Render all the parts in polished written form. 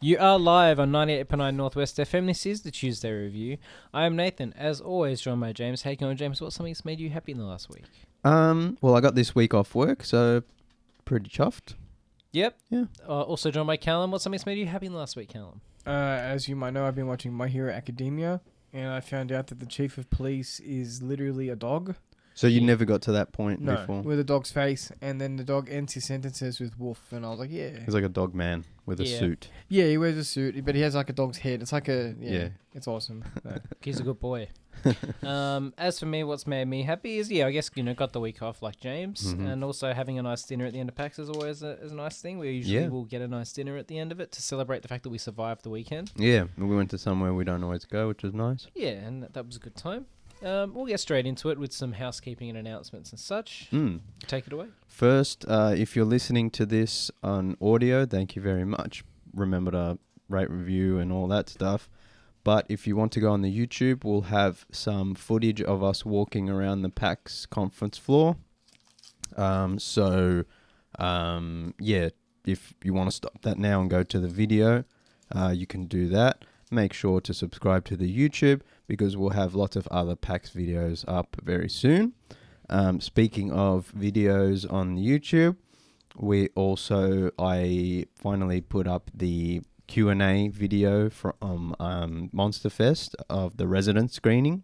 You are live on 98.9 Northwest FM. This is the Tuesday Review. I am Nathan, as always, joined by James. How you going, James? What's something that's made you happy in the last week? Well, I got this week off work, so pretty chuffed. Yep. Yeah. Also joined by Callum. What's something that's made you happy in the last week, Callum? As you might know, I've been watching My Hero Academia, and I found out that the chief of police is literally a dog. So you never got to that point No, before? with a dog's face, and then the dog ends his sentences with wolf, and I was like, yeah. He's like a dog man with a suit. Yeah, he wears a suit, but he has like a dog's head. It's like it's awesome. He's a good boy. As for me, what's made me happy is, I guess, got the week off like James, and also having a nice dinner at the end of PAX is always a nice thing. We usually will get a nice dinner at the end of it to celebrate the fact that we survived the weekend. Yeah, we went to somewhere we don't always go, which was nice. Yeah, and that was a good time. We'll get straight into it with some housekeeping and announcements and such. Take it away. First, if you're listening to this on audio, thank you very much. Remember to rate, review, and all that stuff. But if you want to go on the YouTube, we'll have some footage of us walking around the PAX conference floor. If you want to stop that now and go to the video, you can do that. Make sure to subscribe to the YouTube because we'll have lots of other PAX videos up very soon. Speaking of videos on YouTube, I finally put up the Q&A video from Monster Fest of the resident screening.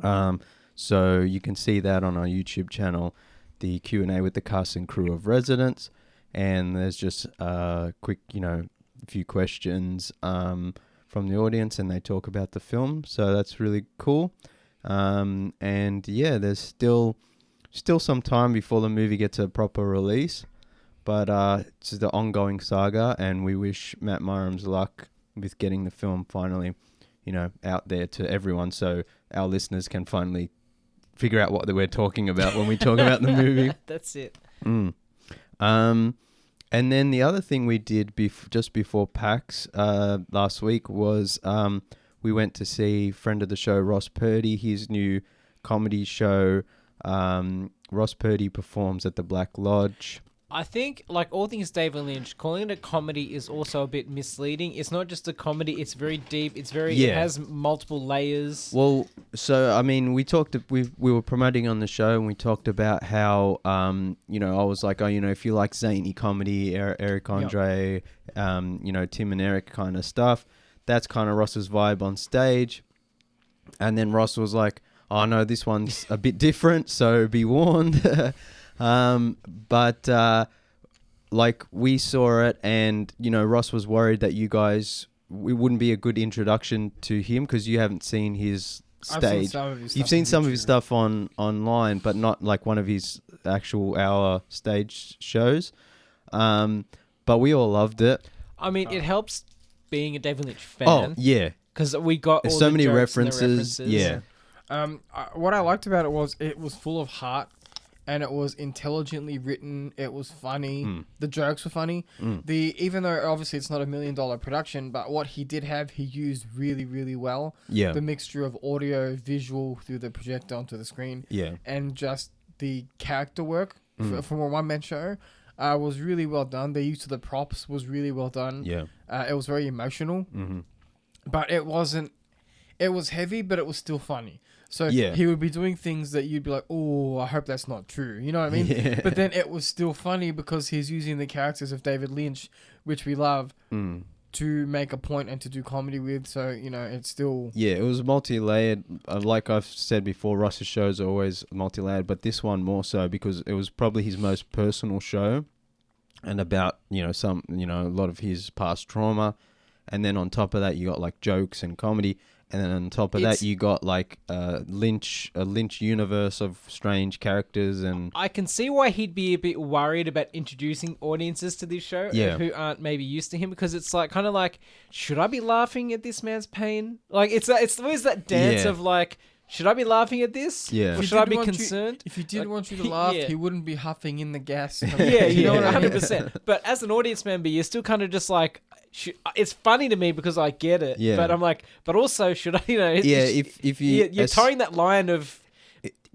So you can see that on our YouTube channel, the Q&A with the cast and crew of Residents. And there's just a quick, a few questions from the audience, and they talk about the film. So that's really cool. There's still some time before the movie gets a proper release. But it's the ongoing saga, and we wish Matt Myram's luck with getting the film finally, out there to everyone, so our listeners can finally figure out what we're talking about when we talk about the movie. That's it. And then the other thing we did just before PAX last week was we went to see friend of the show Ross Purdy, his new comedy show. Ross Purdy performs at the Black Lodge. I think, like all things David Lynch, calling it a comedy is also a bit misleading. It's not just a comedy; it's very deep. It has multiple layers. Well, so I mean, we were promoting on the show, and we talked about how I was like, if you like zany comedy, Eric Andre, Tim and Eric kind of stuff, that's kind of Ross's vibe on stage. And then Ross was like, "Oh no, this one's a bit different, so be warned." We saw it, and Ross was worried that it wouldn't be a good introduction to him because you haven't seen his stage. You've seen some of his stuff online, but not like one of his actual hour stage shows. But we all loved it. I mean, it helps being a David Lynch fan. Oh yeah, because we got all so many references. Yeah. What I liked about it was full of heart. And it was intelligently written. It was funny. The jokes were funny. Even though obviously it's not $1 million production, but what he did have, he used really, really well. Yeah. The mixture of audio, visual through the projector onto the screen. Yeah. And just the character work from a one-man show was really well done. The use of the props was really well done. Yeah. It was very emotional. But it wasn't. It was heavy, but it was still funny. So he would be doing things that you'd be like, oh, I hope that's not true. You know what I mean? Yeah. But then it was still funny because he's using the characters of David Lynch, which we love, to make a point and to do comedy with. So, it's still... Yeah, it was multi-layered. Like I've said before, Russ's shows are always multi-layered, but this one more so because it was probably his most personal show and about, a lot of his past trauma. And then on top of that, you got like jokes and comedy. And then on top of that, you got like a Lynch universe of strange characters, and I can see why he'd be a bit worried about introducing audiences to this show who aren't maybe used to him, because it's like kind of like, should I be laughing at this man's pain? Like it's always that dance of like, should I be laughing at this? Yeah. Or should I be concerned? If he didn't want you to laugh, he wouldn't be huffing in the gas. Yeah, you know what, 100%. But as an audience member, you're still kind of just like, it's funny to me because I get it. Yeah. But I'm like, but also should I, if you're towing that line of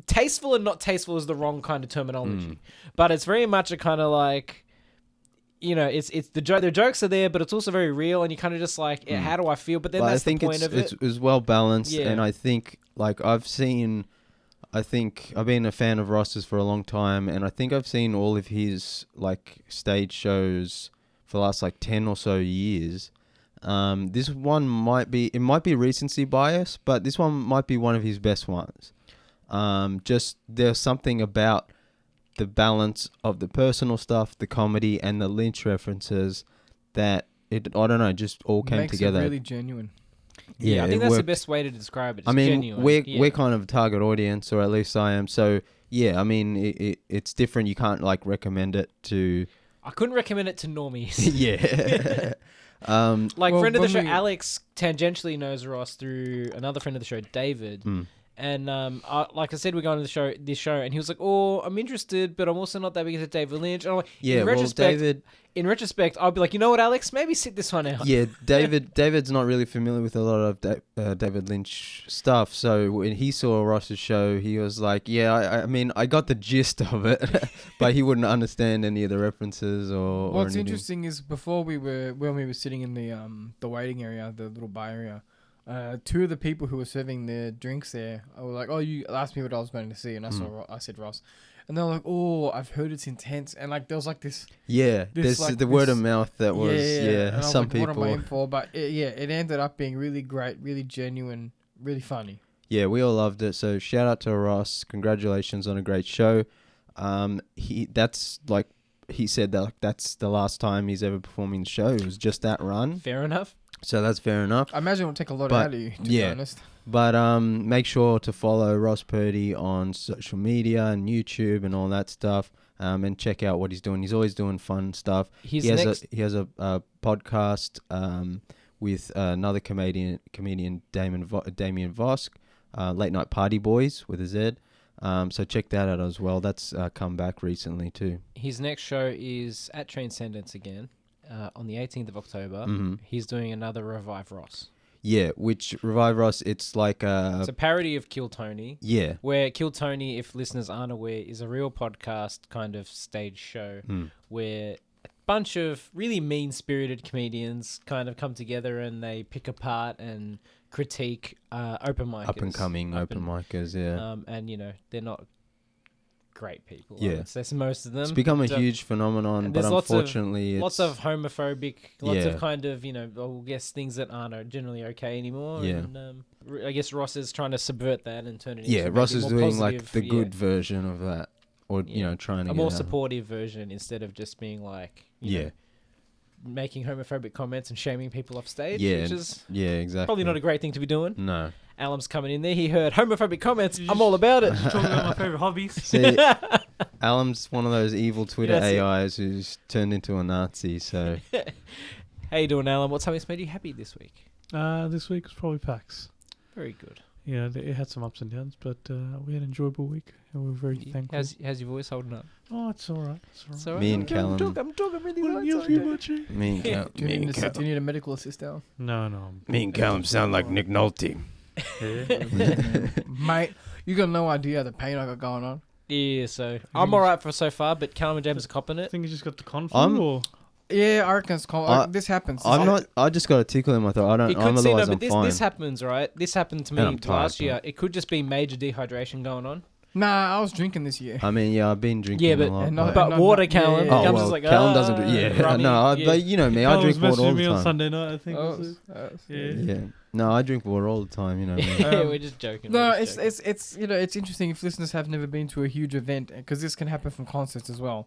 tasteful and not tasteful is the wrong kind of terminology. But it's very much a kind of like, you know, it's the jokes are there, but it's also very real, and you kind of just like, how do I feel? But then that's the point of it. It's well balanced, and I think like I've been a fan of Ross's for a long time, and I think I've seen all of his like stage shows for the last like 10 or so years. This one might be recency bias, but this one might be one of his best ones. Just there's something about the balance of the personal stuff, the comedy, and the Lynch references that I don't know, just all came together. It really genuine. Yeah, I think that's the best way to describe it. It's genuine. We're kind of a target audience, or at least I am. So yeah, I mean, it's different. You can't like recommend it to. I couldn't recommend it to normies. Yeah. Friend of the show, Alex tangentially knows Ross through another friend of the show, David. And like I said, we're going to this show, and he was like, "Oh, I'm interested, but I'm also not that big into David Lynch." And I'm like, in retrospect, I'll be like, you know what, Alex, maybe sit this one out. Yeah, David's not really familiar with a lot of David Lynch stuff, so when he saw Ross's show, he was like, "Yeah, I mean, I got the gist of it," but he wouldn't understand any of the references or. What's interesting is when we were sitting in the waiting area, the little bar area. Two of the people who were serving their drinks there, I was like, "Oh, you asked me what I was going to see," and I said Ross, and they're like, "Oh, I've heard it's intense," and like there was like this. Yeah, there's like the word of mouth that was and some like, people. What am I in for? But it ended up being really great, really genuine, really funny. Yeah, we all loved it. So shout out to Ross, congratulations on a great show. He said that that's the last time he's ever performing the show. It was just that run. Fair enough. So that's fair enough. I imagine it will take a lot out of you, to be honest. But make sure to follow Ross Purdy on social media and YouTube and all that stuff. And check out what he's doing. He's always doing fun stuff. He has a podcast with another comedian Damien Vosk, Late Night Party Boys with a Z. So check that out as well. That's come back recently too. His next show is at Transcendence again. On the 18th of October, he's doing another Revive Ross. Yeah, which Revive Ross, it's like it's a parody of Kill Tony. Yeah. Where Kill Tony, if listeners aren't aware, is a real podcast kind of stage show where a bunch of really mean-spirited comedians kind of come together and they pick apart and critique open micers. Up-and-coming open micers, yeah. And, you know, they're not great people. Yeah. That's most of them. It's become a huge phenomenon, but unfortunately it's... Lots of homophobic, lots of kind of, you know, I guess things that aren't generally okay anymore. Yeah. And I guess Ross is trying to subvert that and turn it into... Yeah, Ross is doing positive, like the good version of that. Or, you know, trying to a more supportive version instead of just being like, you know, making homophobic comments and shaming people off stage. Yeah, which is exactly. Probably not a great thing to be doing. No. Alam's coming in there. He heard homophobic comments. I'm all about it. Talking about my favourite hobbies. See, Alam's one of those evil Twitter AIs who's turned into a Nazi, so... How you doing, Alam? What's something that's made you happy this week? This week was probably PAX. Very good. Yeah, it had some ups and downs, but we had an enjoyable week, and we were very thankful. How's your voice holding up? Oh, it's all right. It's all right. Me and Callum... I'm talking really loud. Me and Callum... Do you need a medical assist now? No. Me and Callum sound like Nick Nolte. Mate, you got no idea the pain I got going on. Yeah, so I'm alright for so far, but Callum and James are copping it. I think you just got the conflict, or... Yeah, I reckon it's this happens. I just got a tickle in my throat. I'm fine. This happens, right? This happened to me last year. It could just be major dehydration going on. Nah, I was drinking this year. I mean, I've been drinking a lot. But water, Callum. Yeah. Oh, well, Callum doesn't do... Yeah, no, but you know me, I drink water all the time. On Sunday night, I think. Yeah. No, I drink water all the time, you know. We're just joking. No, it's you know, it's interesting if listeners have never been to a huge event, because this can happen from concerts as well.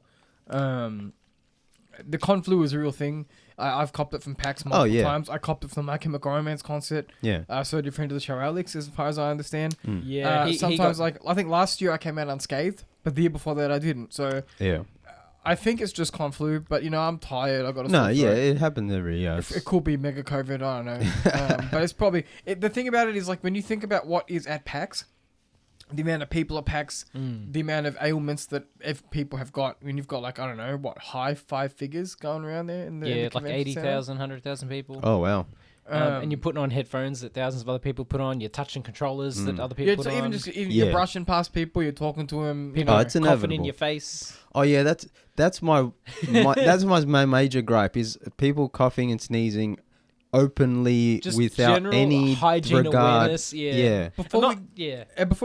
The Conflu is a real thing. I've copped it from PAX multiple times. I copped it from My Chemical Romance concert. Yeah. So did a friend of the show, Alex, as far as I understand. Yeah. Sometimes, I think last year I came out unscathed, but the year before that I didn't. So yeah. I think it's just Conflu, but, you know, I'm tired. I got to... No, it happens every year. It could be mega COVID. I don't know. But it's probably... the thing about it is, like, when you think about what is at PAX... the amount of people at PAX, the amount of ailments that if people have got, when you've got like, I don't know, what, high five figures going around there in the like 80,000, 100,000 people. Oh, wow. And you're putting on headphones that thousands of other people put on. You're touching controllers that other people put on. You're brushing past people. You're talking to them. People it's coughing inevitable. in your face. Oh yeah, that's my my major gripe is people coughing and sneezing openly Just without general any hygiene regard. awareness. Yeah. Before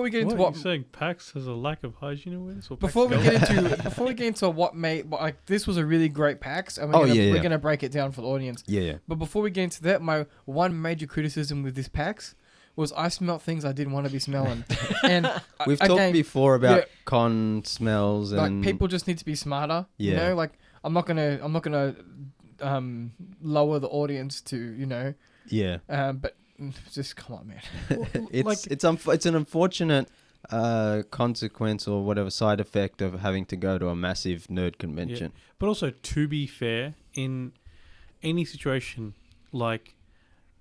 we get into what are you saying, PAX has a lack of hygiene awareness? Or before we get into what made like this was a really great PAX, and we're gonna break it down for the audience. Yeah. But before we get into that, my one major criticism with this PAX was I smelt things I didn't want to be smelling. And we've talked before about con smells and like people just need to be smarter. Yeah. You know, like I'm not gonna lower the audience to, you know. Yeah. But just come on, man. It's an unfortunate consequence or whatever side effect of having to go to a massive nerd convention. Yeah. But also, to be fair, in any situation, like,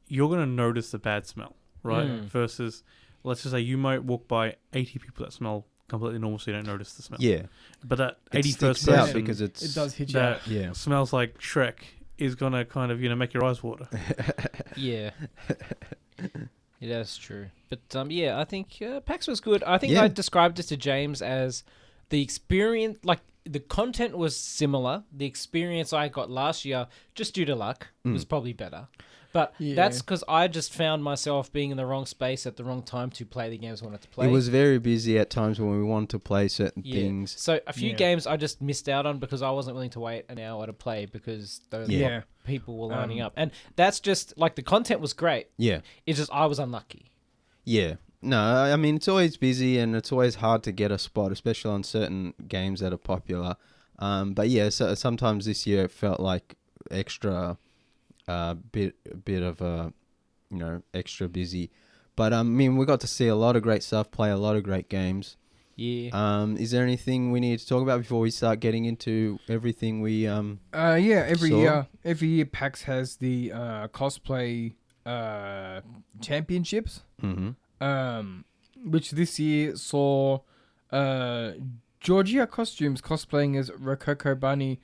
you're going to notice the bad smell, right? Versus, let's just say you might walk by 80 people that smell completely normal, so you don't notice the smell. Yeah. But that It 81st sticks out person because It does hit you out. that smells like Shrek is going to kind of, make your eyes water. Yeah. Yeah, that's true. But I think PAX was good. I think I described it to James as the experience, like the content was similar. The experience I got last year, just due to luck, was probably better. But that's because I just found myself being in the wrong space at the wrong time to play the games I wanted to play. It was very busy at times when we wanted to play certain things. So a few games I just missed out on because I wasn't willing to wait an hour to play because those people were lining up. And that's just, like, the content was great. Yeah. It's just I was unlucky. Yeah. No, I mean, it's always busy and it's always hard to get a spot, especially on certain games that are popular. But yeah, so sometimes this year it felt like extra... bit of a, extra busy, but I mean, we got to see a lot of great stuff, play a lot of great games. Yeah. Is there anything we need to talk about before we start getting into everything we every saw? year PAX has the cosplay championships. Which this year saw Georgia Costumes cosplaying as Rococo Bunny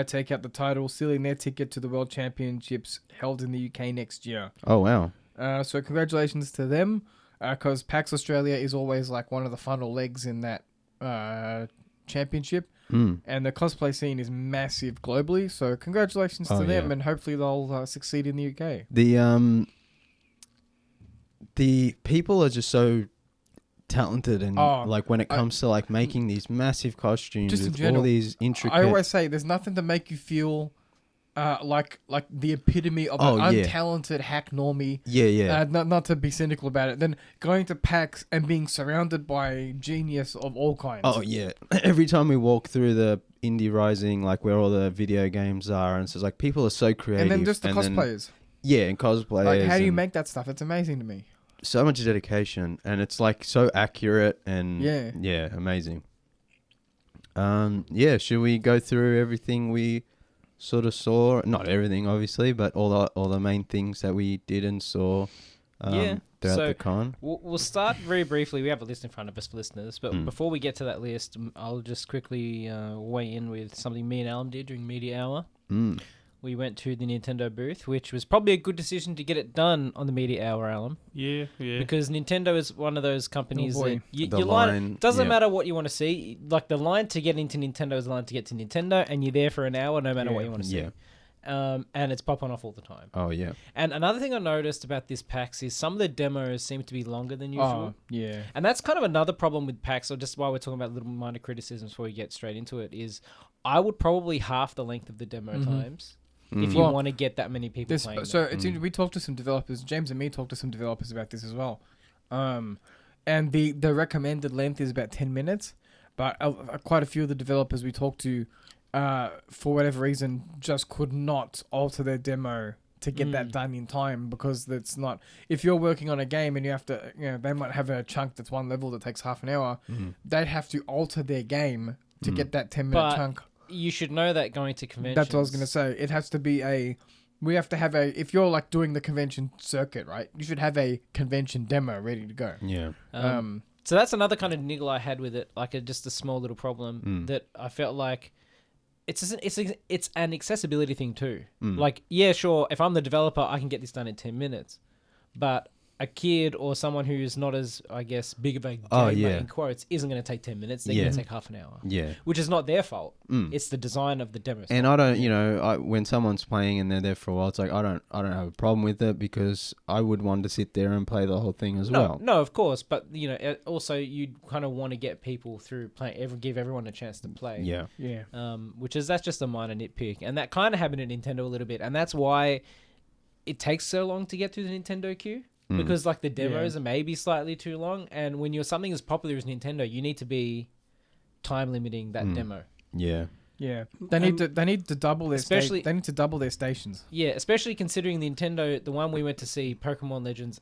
take out the title, sealing their ticket to the World Championships held in the UK next year. Oh, wow. So congratulations to them, because PAX Australia is always like one of the funnel legs in that championship. And the cosplay scene is massive globally, so congratulations to them, and hopefully they'll succeed in the UK. The people are just so talented and like when it comes to like making these massive costumes with all these intricate... I always say there's nothing to make you feel like the epitome of an untalented hack normie. Not to be cynical about it. Then going to PAX and being surrounded by genius of all kinds. Oh yeah. Every time we walk through the Indie Rising, like where all the video games are, and so it's like people are so creative. And then just the cosplayers. And cosplayers. Like, how do you make that stuff? It's amazing to me. So much dedication, and it's like so accurate and amazing. Should we go through everything we sort of saw? Not everything, obviously, but all the main things that we did and saw throughout the con. We'll start very briefly. We have a list in front of us for listeners, but before we get to that list, I'll just quickly weigh in with something me and Alan did during Media Hour. We went to the Nintendo booth, which was probably a good decision to get it done on the Media Hour, Alan. Yeah. Because Nintendo is one of those companies that your line doesn't matter what you want to see. Like, the line to get into Nintendo is the line to get to Nintendo, and you're there for an hour no matter what you want to see. And it's popping off all the time. Oh, yeah. And another thing I noticed about this PAX is some of the demos seem to be longer than usual. Oh, yeah. And that's kind of another problem with PAX, or just while we're talking about little minor criticisms before we get straight into it, is I would probably half the length of the demo times. If you want to get that many people playing. So we talked to some developers. James and me talked to some developers about this as well. And the recommended length is about 10 minutes. But quite a few of the developers we talked to, for whatever reason, just could not alter their demo to get that done in time, because that's not... If you're working on a game and you have to... they might have a chunk that's one level that takes half an hour. They'd have to alter their game to get that 10-minute chunk. You should know that going to conventions. That's what I was going to say. It has to be we have to have if you're like doing the convention circuit, right? You should have a convention demo ready to go. Yeah. So that's another kind of niggle I had with it, like just a small little problem that I felt like it's an accessibility thing too. Like, yeah, sure, if I'm the developer, I can get this done in 10 minutes, but a kid or someone who's not as, I guess, big of a gamer in quotes isn't going to take 10 minutes. They're going to take half an hour. Yeah. Which is not their fault. It's the design of the demo. And I don't, when someone's playing and they're there for a while, it's like I don't have a problem with it because I would want to sit there and play the whole thing as well. No, of course, but also you kind of want to get people through playing, give everyone a chance to play. Yeah. Yeah. That's just a minor nitpick, and that kind of happened at Nintendo a little bit, and that's why it takes so long to get through the Nintendo queue. Because like the demos are maybe slightly too long, and when you're something as popular as Nintendo, you need to be time limiting that demo. Yeah. Yeah. They need to double their they need to double their stations. Yeah, especially considering Nintendo, the one we went to see, Pokémon Legends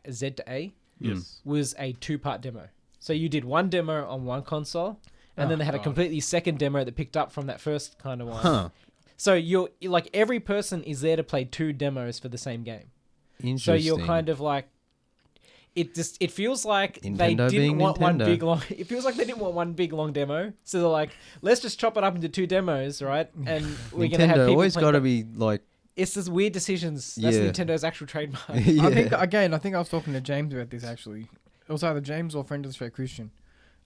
Z to A, was a 2-part demo. So you did one demo on one console, and then they had a completely second demo that picked up from that first kind of one. Huh. So you're like every person is there to play 2 demos for the same game. Interesting. So you're kind of like, it feels like Nintendo they didn't want one Nintendo. big long. It feels like they didn't want one big long demo. So they're like, let's just chop it up into 2 demos, right? And we're gonna have Nintendo people always got to playing- be like. It's just weird decisions. That's Yeah. Nintendo's actual trademark. Yeah. I think I was talking to James about this actually. It was either James or friend of the show Christian.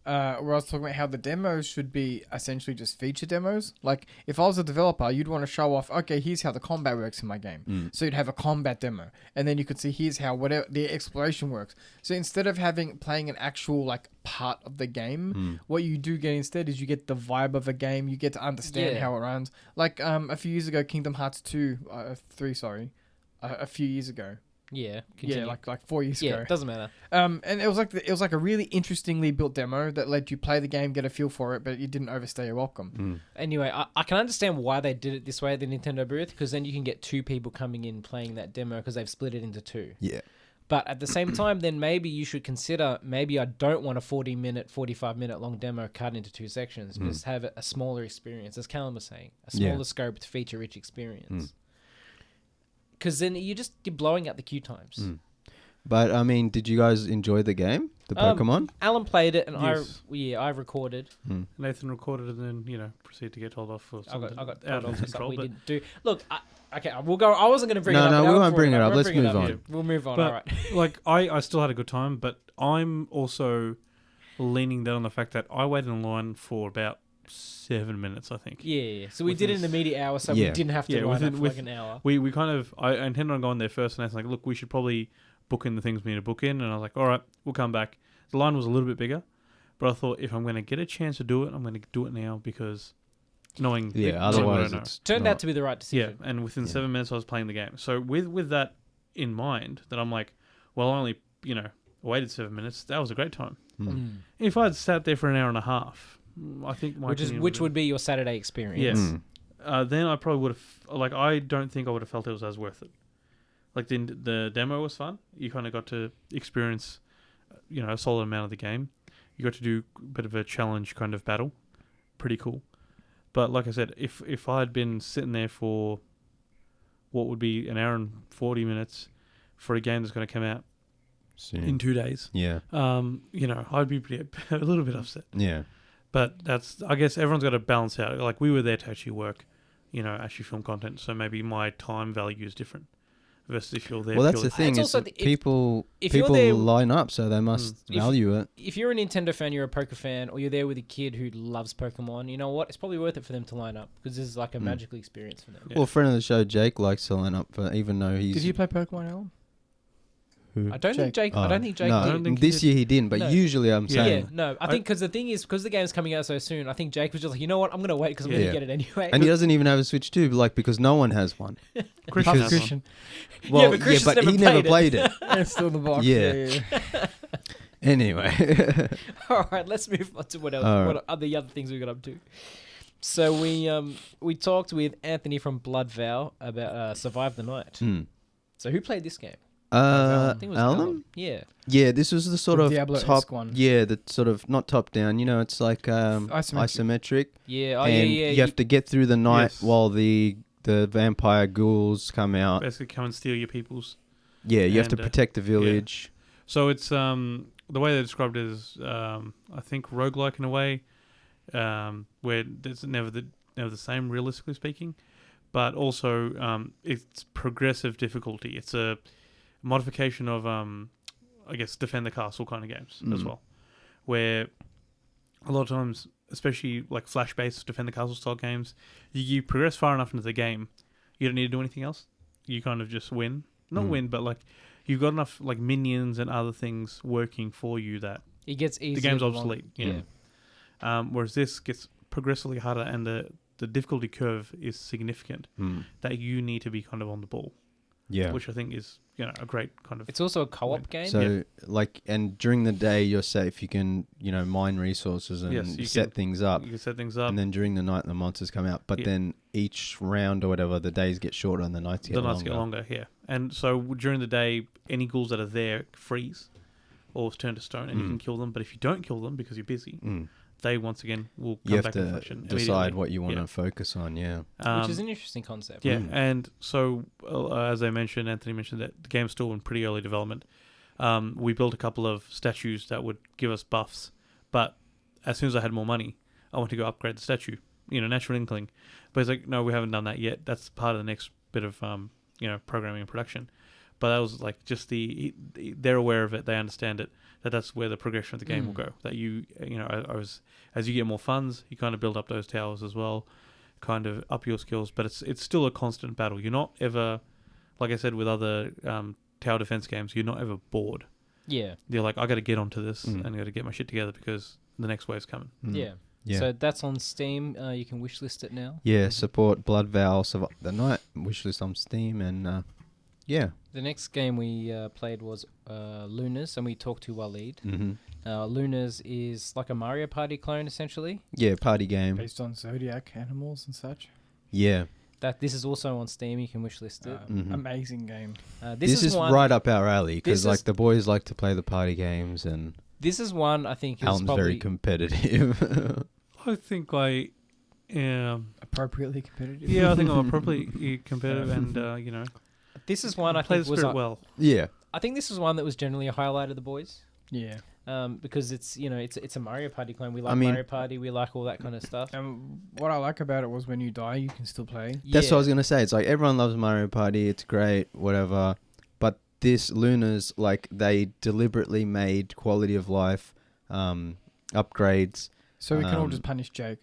Where I was talking about how the demos should be essentially just feature demos. Like, if I was a developer, you'd want to show off, okay, here's how the combat works in my game. So you'd have a combat demo. And then you could see, here's how whatever the exploration works. So instead of playing an actual, like, part of the game, what you do get instead is you get the vibe of a game. You get to understand how it runs. Like, a few years ago, Kingdom Hearts 3, a few years ago. Yeah, continue. Yeah, like 4 years ago. Yeah, doesn't matter. And it was like a really interestingly built demo that let you play the game, get a feel for it, but you didn't overstay your welcome. Anyway, I can understand why they did it this way at the Nintendo booth, because then you can get 2 people coming in playing that demo because they've split it into 2. Yeah. But at the same time, then maybe you should consider, maybe I don't want a 45-minute long demo cut into 2 sections. Just have a smaller experience, as Callum was saying, a smaller scoped, feature-rich experience. Because then you're blowing out the queue times. But I mean, did you guys enjoy the game, the Pokemon? Alan played it, and Yes. I recorded. Nathan recorded and then proceeded to get told off for I something got out told of off for something control. we But didn't do. Look, okay, we'll go. I wasn't going to bring it up. No, but we Alan won't bring it brought up. Let's move on. Yeah, we'll move on. But, All right. like I still had a good time, but I'm also leaning down on the fact that I waited in line for about 7 minutes, I think. Yeah. So we did it in the media hour, so Yeah. we didn't have to line up for like an hour. We kind of, I intended on going there first, and I was like, look, we should probably book in the things we need to book in, and I was like, all right, we'll come back. The line was a little bit bigger, but I thought if I'm going to get a chance to do it, I'm going to do it now, because knowing otherwise knowing it's Turned out to be the right decision. yeah, and within 7 minutes I was playing the game. So with that in mind, that I'm like, well, I only waited 7 minutes. That was a great time. If I'd sat there for an hour and a half, I think which would be your Saturday experience. Yes. Then I probably would have I don't think I would have felt it was as worth it. Like the demo was fun. You kind of got to experience, a solid amount of the game. You got to do a bit of a challenge kind of battle. Pretty cool. But like I said, if I had been sitting there for what would be an hour and 40 minutes for a game that's going to come out soon in 2 days, I'd be a little bit upset. Yeah. But I guess everyone's got to balance out. Like, we were there to actually work, actually film content. So maybe my time value is different versus if you're there. Well, that's the thing. Is people there, line up, so they must value it. If you're a Nintendo fan, you're a Poké fan, or you're there with a kid who loves Pokemon, you know what? It's probably worth it for them to line up, because this is like a magical experience for them. Yeah. Well, a friend of the show, Jake, likes to line up for, even though he's... Did you play Pokemon, Alan? I don't think Jake No, did. this year he didn't, but usually I'm saying... Yeah, no. I think because the thing is, because the game's coming out so soon, I think Jake was just like, you know what? I'm going to wait because I'm going to get it anyway. And he doesn't even have a Switch 2, because no one has one. Christian. Well, but Christian's he never played it. It's still in the box. Yeah. Anyway. All right, let's move on to what else. What are the other things we got up to? So we talked with Anthony from Blood Vow about Survive the Night. So who played this game? I think it was Alan? Yeah. Yeah, this was the sort of Diablo-esque one. Yeah, the sort of not top down. It's like isometric. Yeah. You have to get through the night while the vampire ghouls come out. Basically, come and steal your peoples. Yeah, you have to protect the village. Yeah. So it's the way they described it is, I think roguelike in a way, where it's never the same, realistically speaking, but also it's progressive difficulty. It's a modification of I guess defend the castle kind of games as well, where a lot of times, especially like flash-based defend the castle style games, you progress far enough into the game, you don't need to do anything else. You kind of just win. Not win, but like you've got enough like minions and other things working for you that it gets easier. The game's obsolete. Whereas this gets progressively harder, and the difficulty curve is significant. That you need to be kind of on the ball. Yeah, which I think is a great kind of. It's also a co-op game. So like, and during the day you're safe. You can mine resources and set things up. You can set things up, and then during the night the monsters come out. But then each round or whatever, the days get shorter and the nights get longer. Yeah. And so during the day, any ghouls that are there freeze or turn to stone, and you can kill them. But if you don't kill them because you're busy, they once again will come back and function. You have to decide what you want to focus on. Yeah, which is an interesting concept. Yeah, and so as I mentioned, Anthony mentioned that the game's still in pretty early development. We built a couple of statues that would give us buffs, but as soon as I had more money, I want to go upgrade the statue. Natural inkling, but it's like, no, we haven't done that yet. That's part of the next bit of programming and production. But that was like just they're aware of it. They understand it. That's where the progression of the game will go. That as you get more funds, you kind of build up those towers as well, kind of up your skills. But it's still a constant battle. You're not ever, like I said with other tower defense games, you're not ever bored. Yeah. You're like, I got to get onto this and I got to get my shit together because the next wave's coming. Yeah. Yeah. So that's on Steam. You can wishlist it now. Yeah, support Blood Vow Survive the Night. Wishlist on Steam, and yeah. The next game we played was Lunars, and we talked to Waleed. Lunars is like a Mario Party clone, essentially. Yeah, party game. Based on zodiac animals and such. Yeah. This is also on Steam. You can wishlist it. Amazing game. This is right up our alley, because like the boys like to play the party games, and this is one I think Alan's very competitive. I think I am appropriately competitive. Yeah, I think I'm appropriately competitive, and this is one I think was well. Yeah, I think this was one that was generally a highlight of the boys. Yeah. Because it's it's a Mario Party clone. We like Mario Party. We like all that kind of stuff. And what I like about it was when you die, you can still play. That's what I was gonna say. It's like everyone loves Mario Party. It's great, whatever. But this Lunars, like they deliberately made quality of life upgrades. So we can all just punish Jake.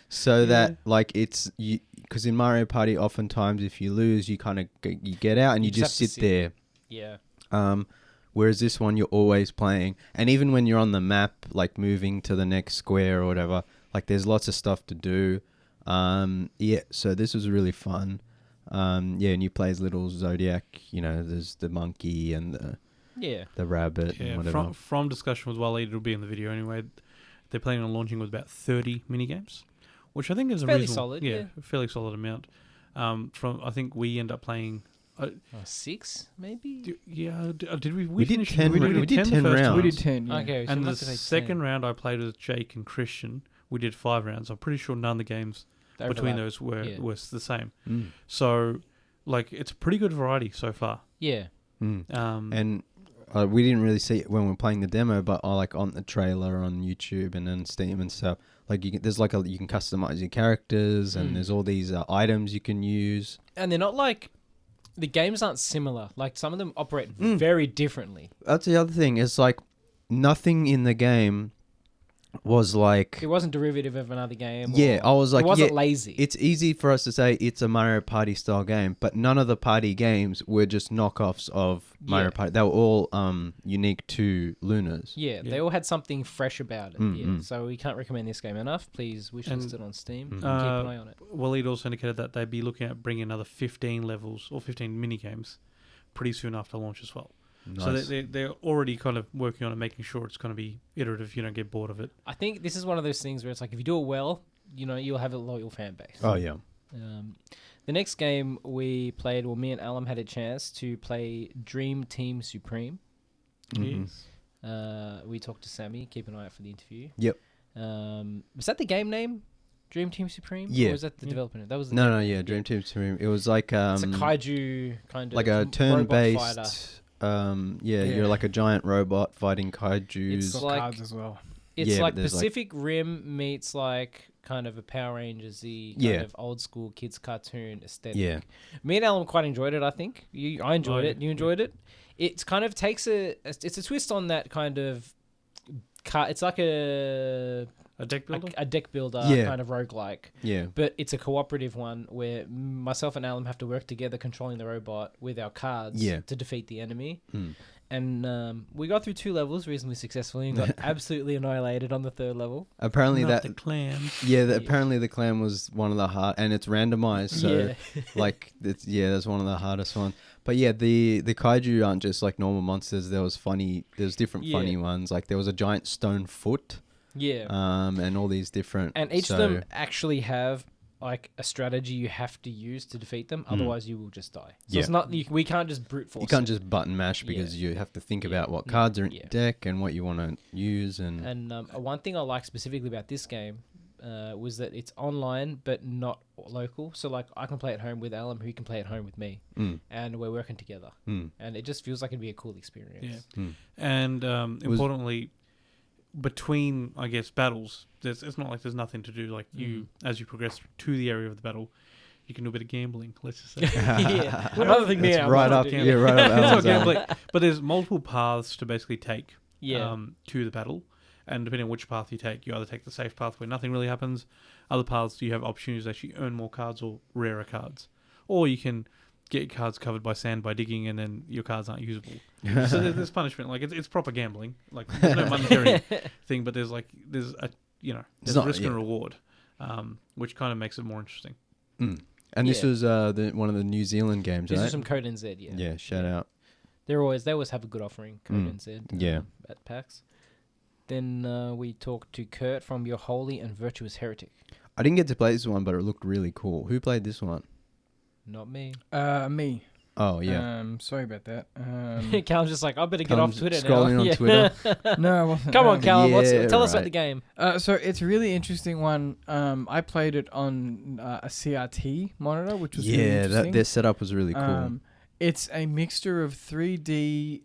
So that like it's you, because in Mario Party, oftentimes if you lose, you kind of you get out and you just sit there. Yeah. Whereas this one, you're always playing. And even when you're on the map, like moving to the next square or whatever, like there's lots of stuff to do. Yeah, so this was really fun. Yeah, and you play as little Zodiac. There's the monkey and the rabbit and whatever. From discussion with Waleed, it'll be in the video anyway. They're planning on launching with about 30 minigames, which I think is fairly solid. A fairly solid amount. I think we end up playing... 6 maybe? Did we? We did 10. We did 10 rounds. We did 10. Yeah. Okay, so and the second round I played with Jake and Christian. We did 5 rounds. I'm pretty sure none of the games between those were the same. So, like, it's a pretty good variety so far. Yeah. And we didn't really see it when we were playing the demo, but like on the trailer on YouTube and on Steam and stuff. Like you can customize your characters, and there's all these items you can use. And they're not like. The games aren't similar. Like, some of them operate very differently. That's the other thing. It's like nothing in the game was like... It wasn't derivative of another game. Yeah, I was like... It wasn't lazy. It's easy for us to say it's a Mario Party style game, but none of the party games were just knockoffs of Mario Party. They were all unique to Lunars. Yeah, they all had something fresh about it. So we can't recommend this game enough. Please wishlist it on Steam. Keep an eye on it. Waleed also indicated that they'd be looking at bringing another 15 levels or 15 mini-games pretty soon after launch as well. Nice. So they're already kind of working on it, making sure it's going to be iterative. You don't get bored of it. I think this is one of those things where it's like, if you do it well, you'll have a loyal fan base. Oh, yeah. The next game we played, me and Alan had a chance to play Dream Team Supreme. Yes. We talked to Sammy. Keep an eye out for the interview. Yep. Was that the game name? Dream Team Supreme? Yeah. Or was that the developer name? That was the No, Dream Team Supreme. It was like... it's a kaiju kind of... Like a turn-based... You're like a giant robot fighting kaijus. It's got like- cards as well. It's Yeah, like but there's, like- Pacific Rim meets like kind of a Power Rangers-y kind Yeah. of old school kids cartoon aesthetic. Yeah. Me and Alan quite enjoyed it. I think I enjoyed Oh, it. You enjoyed it. It's kind of takes it's a twist on that kind of. It's like A deck builder. a deck builder Yeah. kind of roguelike. Yeah. But it's a cooperative one where myself and Alan have to work together controlling the robot with our cards Yeah. to defeat the enemy. Mm. And we got through 2 levels reasonably successfully and got absolutely annihilated on the 3rd level. Apparently Not that. the clams. Apparently the clan was one of the hard, and it's randomized. So like, that's one of the hardest ones. But yeah, the kaiju aren't just like normal monsters. There's different funny ones. Like there was a giant stone foot. Yeah. And all these different. And each of them actually have like a strategy you have to use to defeat them. Otherwise, you will just die. So it's not we can't just brute force. You can't just button mash because you have to think about what cards are in your deck and what you want to use. And one thing I like specifically about this game was that it's online but not local. So like I can play at home with Alan, who can play at home with me, and we're working together. And it just feels like it'd be a cool experience. Yeah. And importantly, between, I guess, battles, it's not like there's nothing to do. Like you, as you progress to the area of the battle, you can do a bit of gambling. Let's just say. Yeah. Another thing It's right up. Yeah, right up. It's not Alan's alley. gambling, but there's multiple paths to basically take. Yeah. To the battle, and depending on which path you take, you either take the safe path where nothing really happens. Other paths, you have opportunities to actually earn more cards or rarer cards, or you can get your cards covered by sand by digging, and then your cards aren't usable. So there's punishment. Like it's proper gambling. Like there's no monetary thing, but there's a risk and reward, which kind of makes it more interesting. And this was one of the New Zealand games, This right? is from Code NZ, yeah. Yeah, shout out. They always have a good offering, Code NZ. Yeah. At PAX. Then we talked to Kurt from Your Holy and Virtuous Heretic. I didn't get to play this one, but it looked really cool. Who played this one? Not me. Me. Oh, yeah. Sorry about that. Callum's just like, I better get Callum's off Twitter scrolling now. on Twitter. No, I wasn't. Come on, Callum. Yeah, tell us about right. the game. So it's a really interesting one. I played it on a CRT monitor, which was really interesting. Their setup was really cool. It's a mixture of 3D,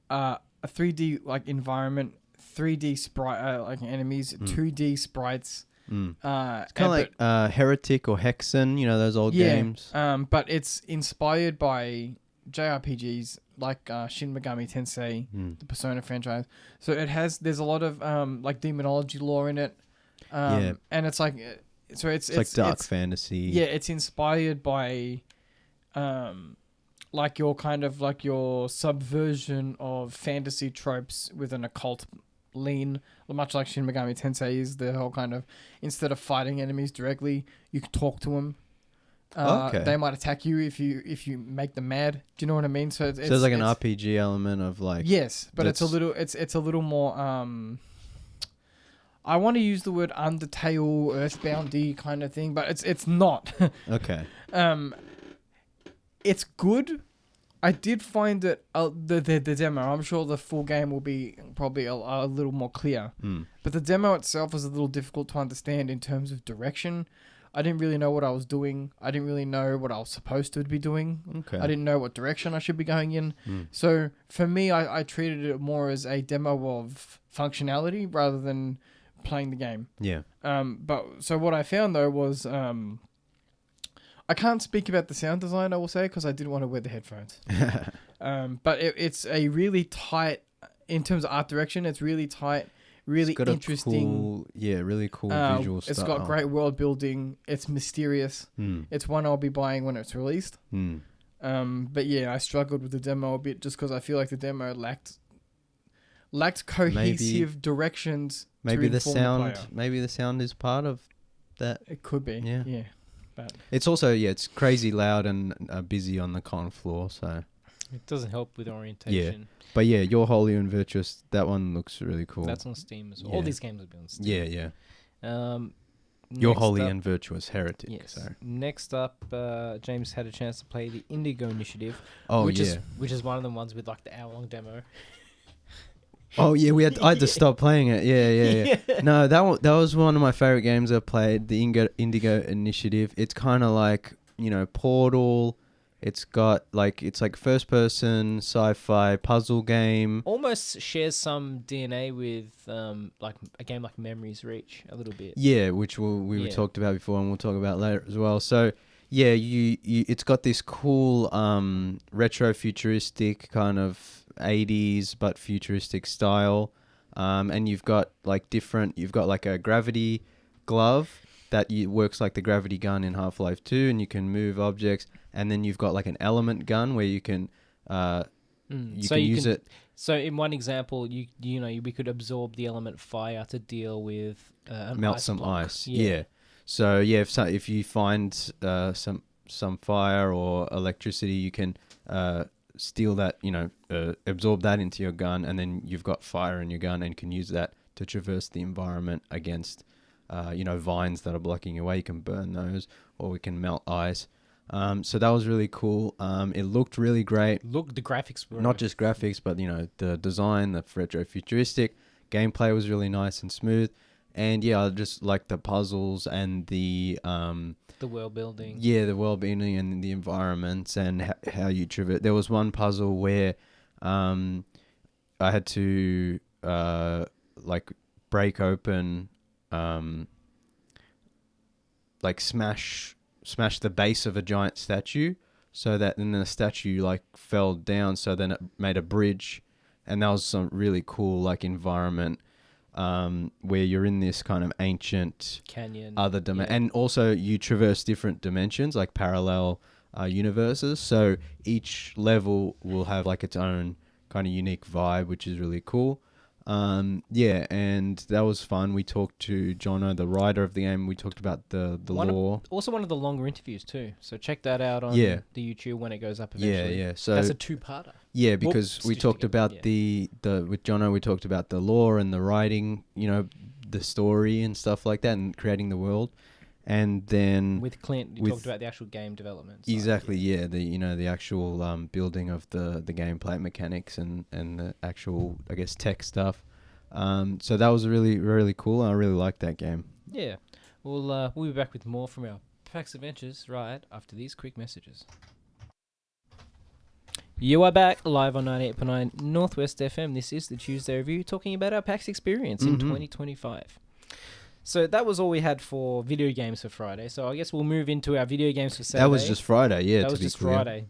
a 3D like environment, 3D sprite like enemies, 2D sprites. It's kind of like Heretic or Hexen, those old games. But it's inspired by JRPGs like Shin Megami Tensei, the Persona franchise. So there's a lot of like demonology lore in it. And it's like it's like dark fantasy. Yeah, it's inspired by like your kind of like your subversion of fantasy tropes with an occult lean, much like Shin Megami Tensei is the whole kind of, instead of fighting enemies directly, you can talk to them. They might attack you if you make them mad. Do you know what I mean? So there's like an RPG element of like. Yes, but it's a little more. I want to use the word Undertale, Earthbound-y kind of thing, but it's not. Okay. It's good. I did find that the demo, I'm sure the full game will be probably a little more clear. But the demo itself was a little difficult to understand in terms of direction. I didn't really know what I was doing. I didn't really know what I was supposed to be doing. Okay. I didn't know what direction I should be going in. So for me, I treated it more as a demo of functionality rather than playing the game. Yeah. But so what I found though was I can't speak about the sound design, I will say, because I didn't want to wear the headphones. But it's a really tight, in terms of art direction, it's really tight, really interesting. Really cool visual stuff. It's got great world building. It's mysterious. It's one I'll be buying when it's released. But yeah, I struggled with the demo a bit just because I feel like the demo lacked cohesive directions. Maybe to the inform sound. the player. Maybe the sound is part of that. It could be. Yeah. But it's also it's crazy loud and busy on the con floor, so it doesn't help with orientation. Yeah, but yeah, Your Holy and Virtuous, that one looks really cool. That's on Steam as well. Yeah. All these games will be on Steam. Yeah. Your Holy and Virtuous Heretic. Yes. So. Next up, James had a chance to play the Indigo Initiative. Oh, which is one of the ones with like the hour-long demo. Oh yeah, I had to stop playing it. Yeah. No, that was one of my favorite games I played. The Indigo Initiative. It's kind of like Portal, It's got it's like first person sci-fi puzzle game. Almost shares some DNA with like a game like Memories Reach a little bit. Yeah, which we talked about before, and we'll talk about later as well. So yeah, you it's got this cool retro futuristic kind of 80s but futuristic style, and you've got like a gravity glove that works like the gravity gun in Half-Life 2, and you can move objects. And then you've got like an element gun where you can use it. So in one example, we could absorb the element fire to deal with melt ice some block. ice. Yeah. So yeah, if you find some fire or electricity, you can steal that. Absorb that into your gun, and then you've got fire in your gun, and can use that to traverse the environment against vines that are blocking your way. You can burn those, or we can melt ice. So that was really cool. It looked really great. The graphics were... Not just graphics, but, the design, the retro-futuristic. Gameplay was really nice and smooth. And, yeah, I just like the puzzles and the world building. Yeah, the world building and the environments and how you traverse. There was one puzzle where I had to, break open, smash the base of a giant statue, so that then the statue fell down, so then it made a bridge, and that was some really cool environment where you're in this kind of ancient canyon and also you traverse different dimensions, like parallel universes, so each level will have its own kind of unique vibe, which is really cool. And that was fun. We talked to Jono, the writer of the game. We talked about the lore. Also one of the longer interviews too. So check that out on the YouTube when it goes up eventually. Yeah. So that's a two-parter. Yeah, because we talked about with Jono, we talked about the lore and the writing, the story and stuff like that, and creating the world. And then with Clint, you talked about the actual game development. Exactly, yeah. The actual building of the gameplay mechanics and the actual, I guess, tech stuff. So that was really, really cool. I really liked that game. Yeah. We'll be back with more from our PAX adventures right after these quick messages. You are back live on 98.9 Northwest FM. This is the Tuesday Review, talking about our PAX experience in 2025. So that was all we had for video games for Friday. So I guess we'll move into our video games for Saturday. That was just Friday, yeah. That was just Friday.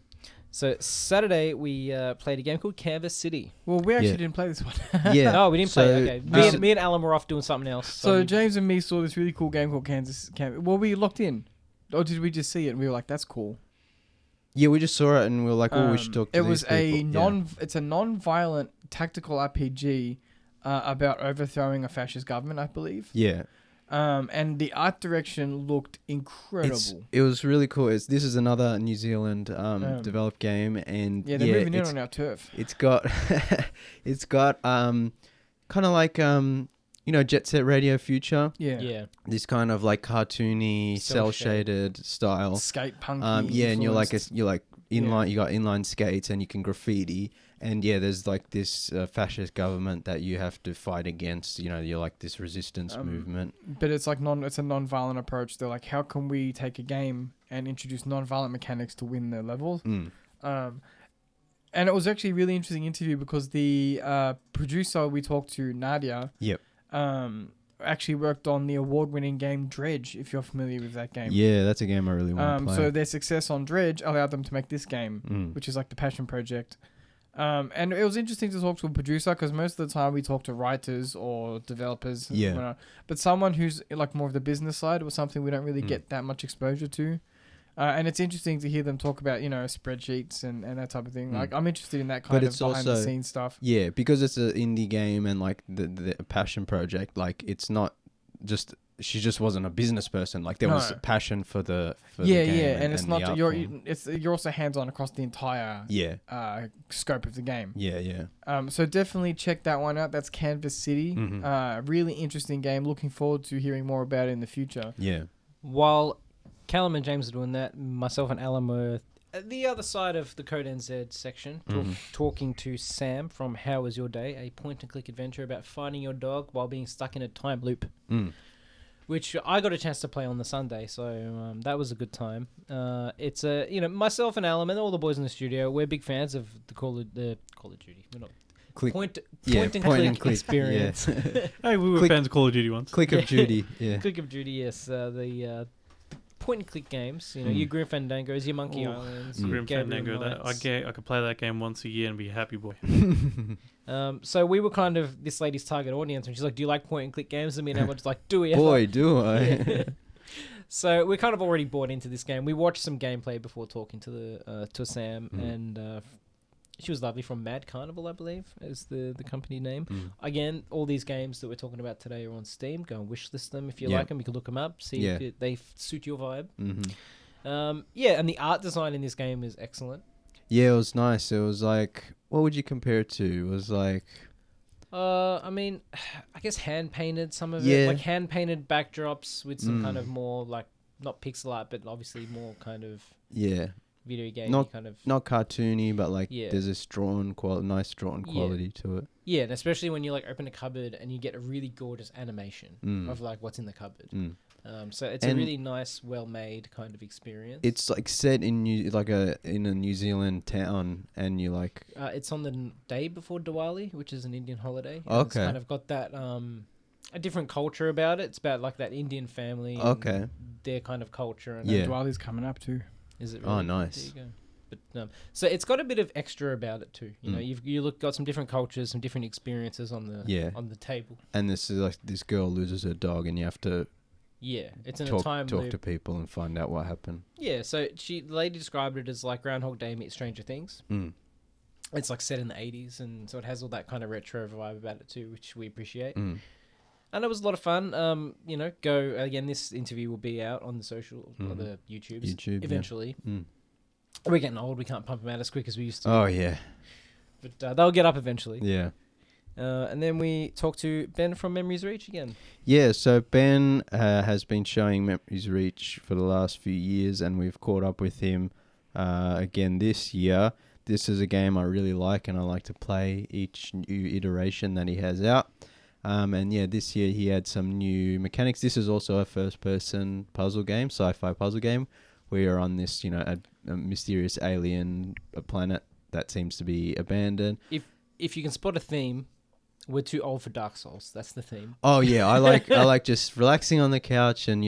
So Saturday we played a game called Canvas City. Well, we actually didn't play this one. Yeah. No, we didn't play it. Okay. Me and Alan were off doing something else. So James and me saw this really cool game called Canvas. Well, we locked in. Or did we just see it and we were like, that's cool? Yeah, we just saw it and we were like, we should talk to these people. It's a non-violent tactical RPG about overthrowing a fascist government, I believe. Yeah. And the art direction looked incredible. It was really cool. This is another New Zealand developed game, and they're moving in on our turf. It's got kind of like Jet Set Radio Future. Yeah. This kind of cartoony, cell shaded style. Skate punk. And you're inline. You got inline skates, and you can graffiti. And there's this fascist government that you have to fight against. You're this resistance movement. But it's it's a non-violent approach. They're like, how can we take a game and introduce non-violent mechanics to win the levels? And it was actually a really interesting interview because the producer we talked to, Nadia, actually worked on the award-winning game Dredge, if you're familiar with that game. Yeah, that's a game I really want to play. So their success on Dredge allowed them to make this game, which is the passion project. And it was interesting to talk to a producer because most of the time we talk to writers or developers. Yeah. But someone who's more of the business side was something we don't really get that much exposure to. And it's interesting to hear them talk about, spreadsheets and that type of thing. I'm interested in that kind of behind-the-scenes stuff. Yeah, because it's an indie game and, the passion project, it's not just... She just wasn't a business person. There was a passion for the game. And it's not... You're also hands-on across the entire scope of the game. Yeah. So definitely check that one out. That's Canvas City. Really interesting game. Looking forward to hearing more about it in the future. Yeah. While Callum and James are doing that, myself and Alan were at the other side of the Code NZ section, talking to Sam from How Was Your Day, a point-and-click adventure about finding your dog while being stuck in a time loop. which I got a chance to play on the Sunday, so that was a good time. It's myself and Alan and all the boys in the studio, we're big fans of the Call of Duty. We're not point and click experience. Yeah. Hey, we were fans of Call of Duty once. Click of Duty, yeah. Click of Duty, yes. The point and click games, your Grim Fandangos, your Monkey Islands, your Grim Gabriel Fandango. Knights. I could play that game once a year and be a happy boy. So we were kind of this lady's target audience, and she's like, "Do you like point and click games?" And me and everyone's just like, "Do we?" Boy, do I! Yeah. So we're kind of already bought into this game. We watched some gameplay before talking to Sam, and she was lovely from Mad Carnival, I believe, is the company name. Again, all these games that we're talking about today are on Steam. Go and wishlist them if you like them. You can look them up, see if they suit your vibe. And the art design in this game is excellent. Yeah, it was nice. It was like, what would you compare it to? It was like... I mean, I guess hand-painted, some of it. Like hand-painted backdrops with some kind of more, like, not pixel art, but obviously more kind of... Yeah. Video game kind of... Not cartoony, but like there's this nice drawn quality to it. Yeah, and especially when you like open a cupboard and you get a really gorgeous animation of like what's in the cupboard. So it's a really nice, well-made kind of experience. It's like set in in a New Zealand town, and you like... it's on the day before Diwali, which is an Indian holiday. Okay. It's kind of got that a different culture about it. It's about like that Indian family. Okay. Their kind of culture. And Diwali's coming up too. Is it really? Oh, nice. There you go. But so it's got a bit of extra about it too. You've got some different cultures, some different experiences on the table. And this is like this girl loses her dog, and you have to it's in a time talk loop. to people and find out what happened. Yeah, so the lady described it as like Groundhog Day meets Stranger Things. It's like set in the 80s, and so it has all that kind of retro vibe about it too, which we appreciate. And it was a lot of fun. Go again. This interview will be out on the social, or the YouTube eventually. We're getting old. We can't pump them out as quick as we used to. Oh yeah, but they'll get up eventually. Yeah. And then we talked to Ben from Memories Reach again. Yeah. So Ben has been showing Memories Reach for the last few years, and we've caught up with him again this year. This is a game I really like, and I like to play each new iteration that he has out. This year he had some new mechanics. This is also a first-person puzzle game, sci-fi puzzle game, where you're on this, a mysterious alien planet that seems to be abandoned. If you can spot a theme, we're too old for Dark Souls. That's the theme. Oh yeah, I like just relaxing on the couch and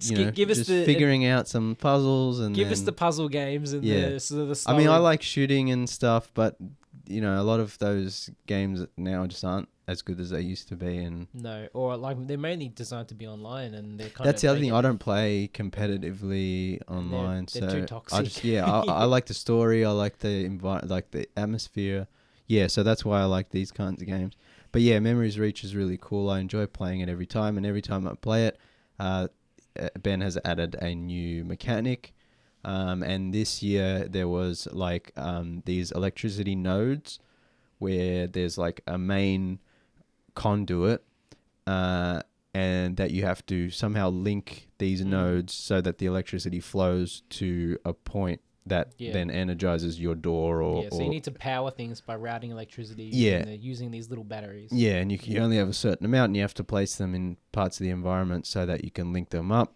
figuring out some puzzles and give us the puzzle games and the story. I mean, I like shooting and stuff, but a lot of those games now just aren't as good as they used to be, and or like they're mainly designed to be online, and they're that's the other thing. I don't play competitively online, they're too toxic. I like the story. I like the like the atmosphere. Yeah, so that's why I like these kinds of games. But yeah, Memories Reach is really cool. I enjoy playing it every time, and every time I play it, Ben has added a new mechanic. And this year there was like these electricity nodes where there's like a main conduit and that you have to somehow link these nodes so that the electricity flows to a point that then energizes your door so you need to power things by routing electricity using these little batteries. Yeah, and you only have a certain amount, and you have to place them in parts of the environment so that you can link them up.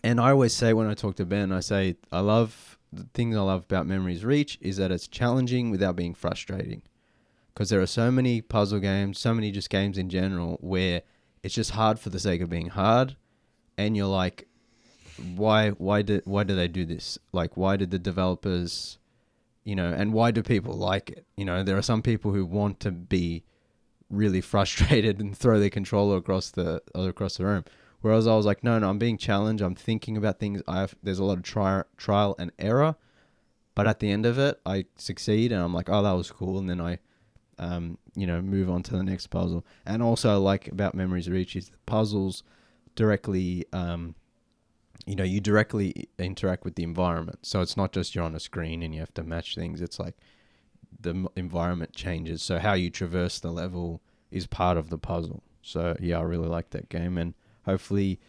And I always say when I talk to Ben, the thing I love about Memories Reach is that it's challenging without being frustrating. Because there are so many puzzle games, so many just games in general, where it's just hard for the sake of being hard, and you're like, why do they do this? Like, why did the developers, and why do people like it? There are some people who want to be really frustrated and throw their controller across the room. Whereas I was like, no, I'm being challenged. I'm thinking about things. There's a lot of trial and error, but at the end of it, I succeed, and I'm like, oh, that was cool, and then I move on to the next puzzle. And also I like about Memories Reach is the puzzles directly, you directly interact with the environment. So it's not just you're on a screen and you have to match things. It's like the environment changes. So how you traverse the level is part of the puzzle. So yeah, I really like that game. And hopefully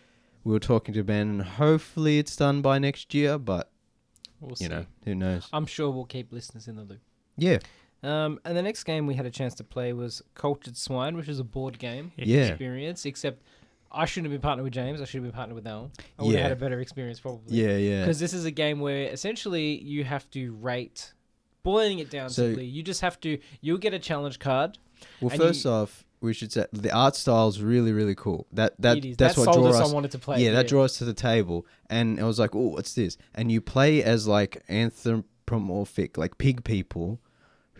we were talking to Ben, and hopefully it's done by next year, but we'll see. Who knows? I'm sure we'll keep listeners in the loop. Yeah. And the next game we had a chance to play was Cultured Swine, which is a board game Yeah. experience, except I shouldn't have been partnered with James. I should have been partnered with Al. I would have had a better experience probably. Yeah. Because this is a game where essentially you have to rate, boiling it down simply, you just have to, you'll get a challenge card. Well, first off, we should say the art style is really, really cool. That's what sold draws us us. I wanted to play. Yeah, that draws us to the table. And I was like, oh, what's this? And you play as like anthropomorphic, like pig people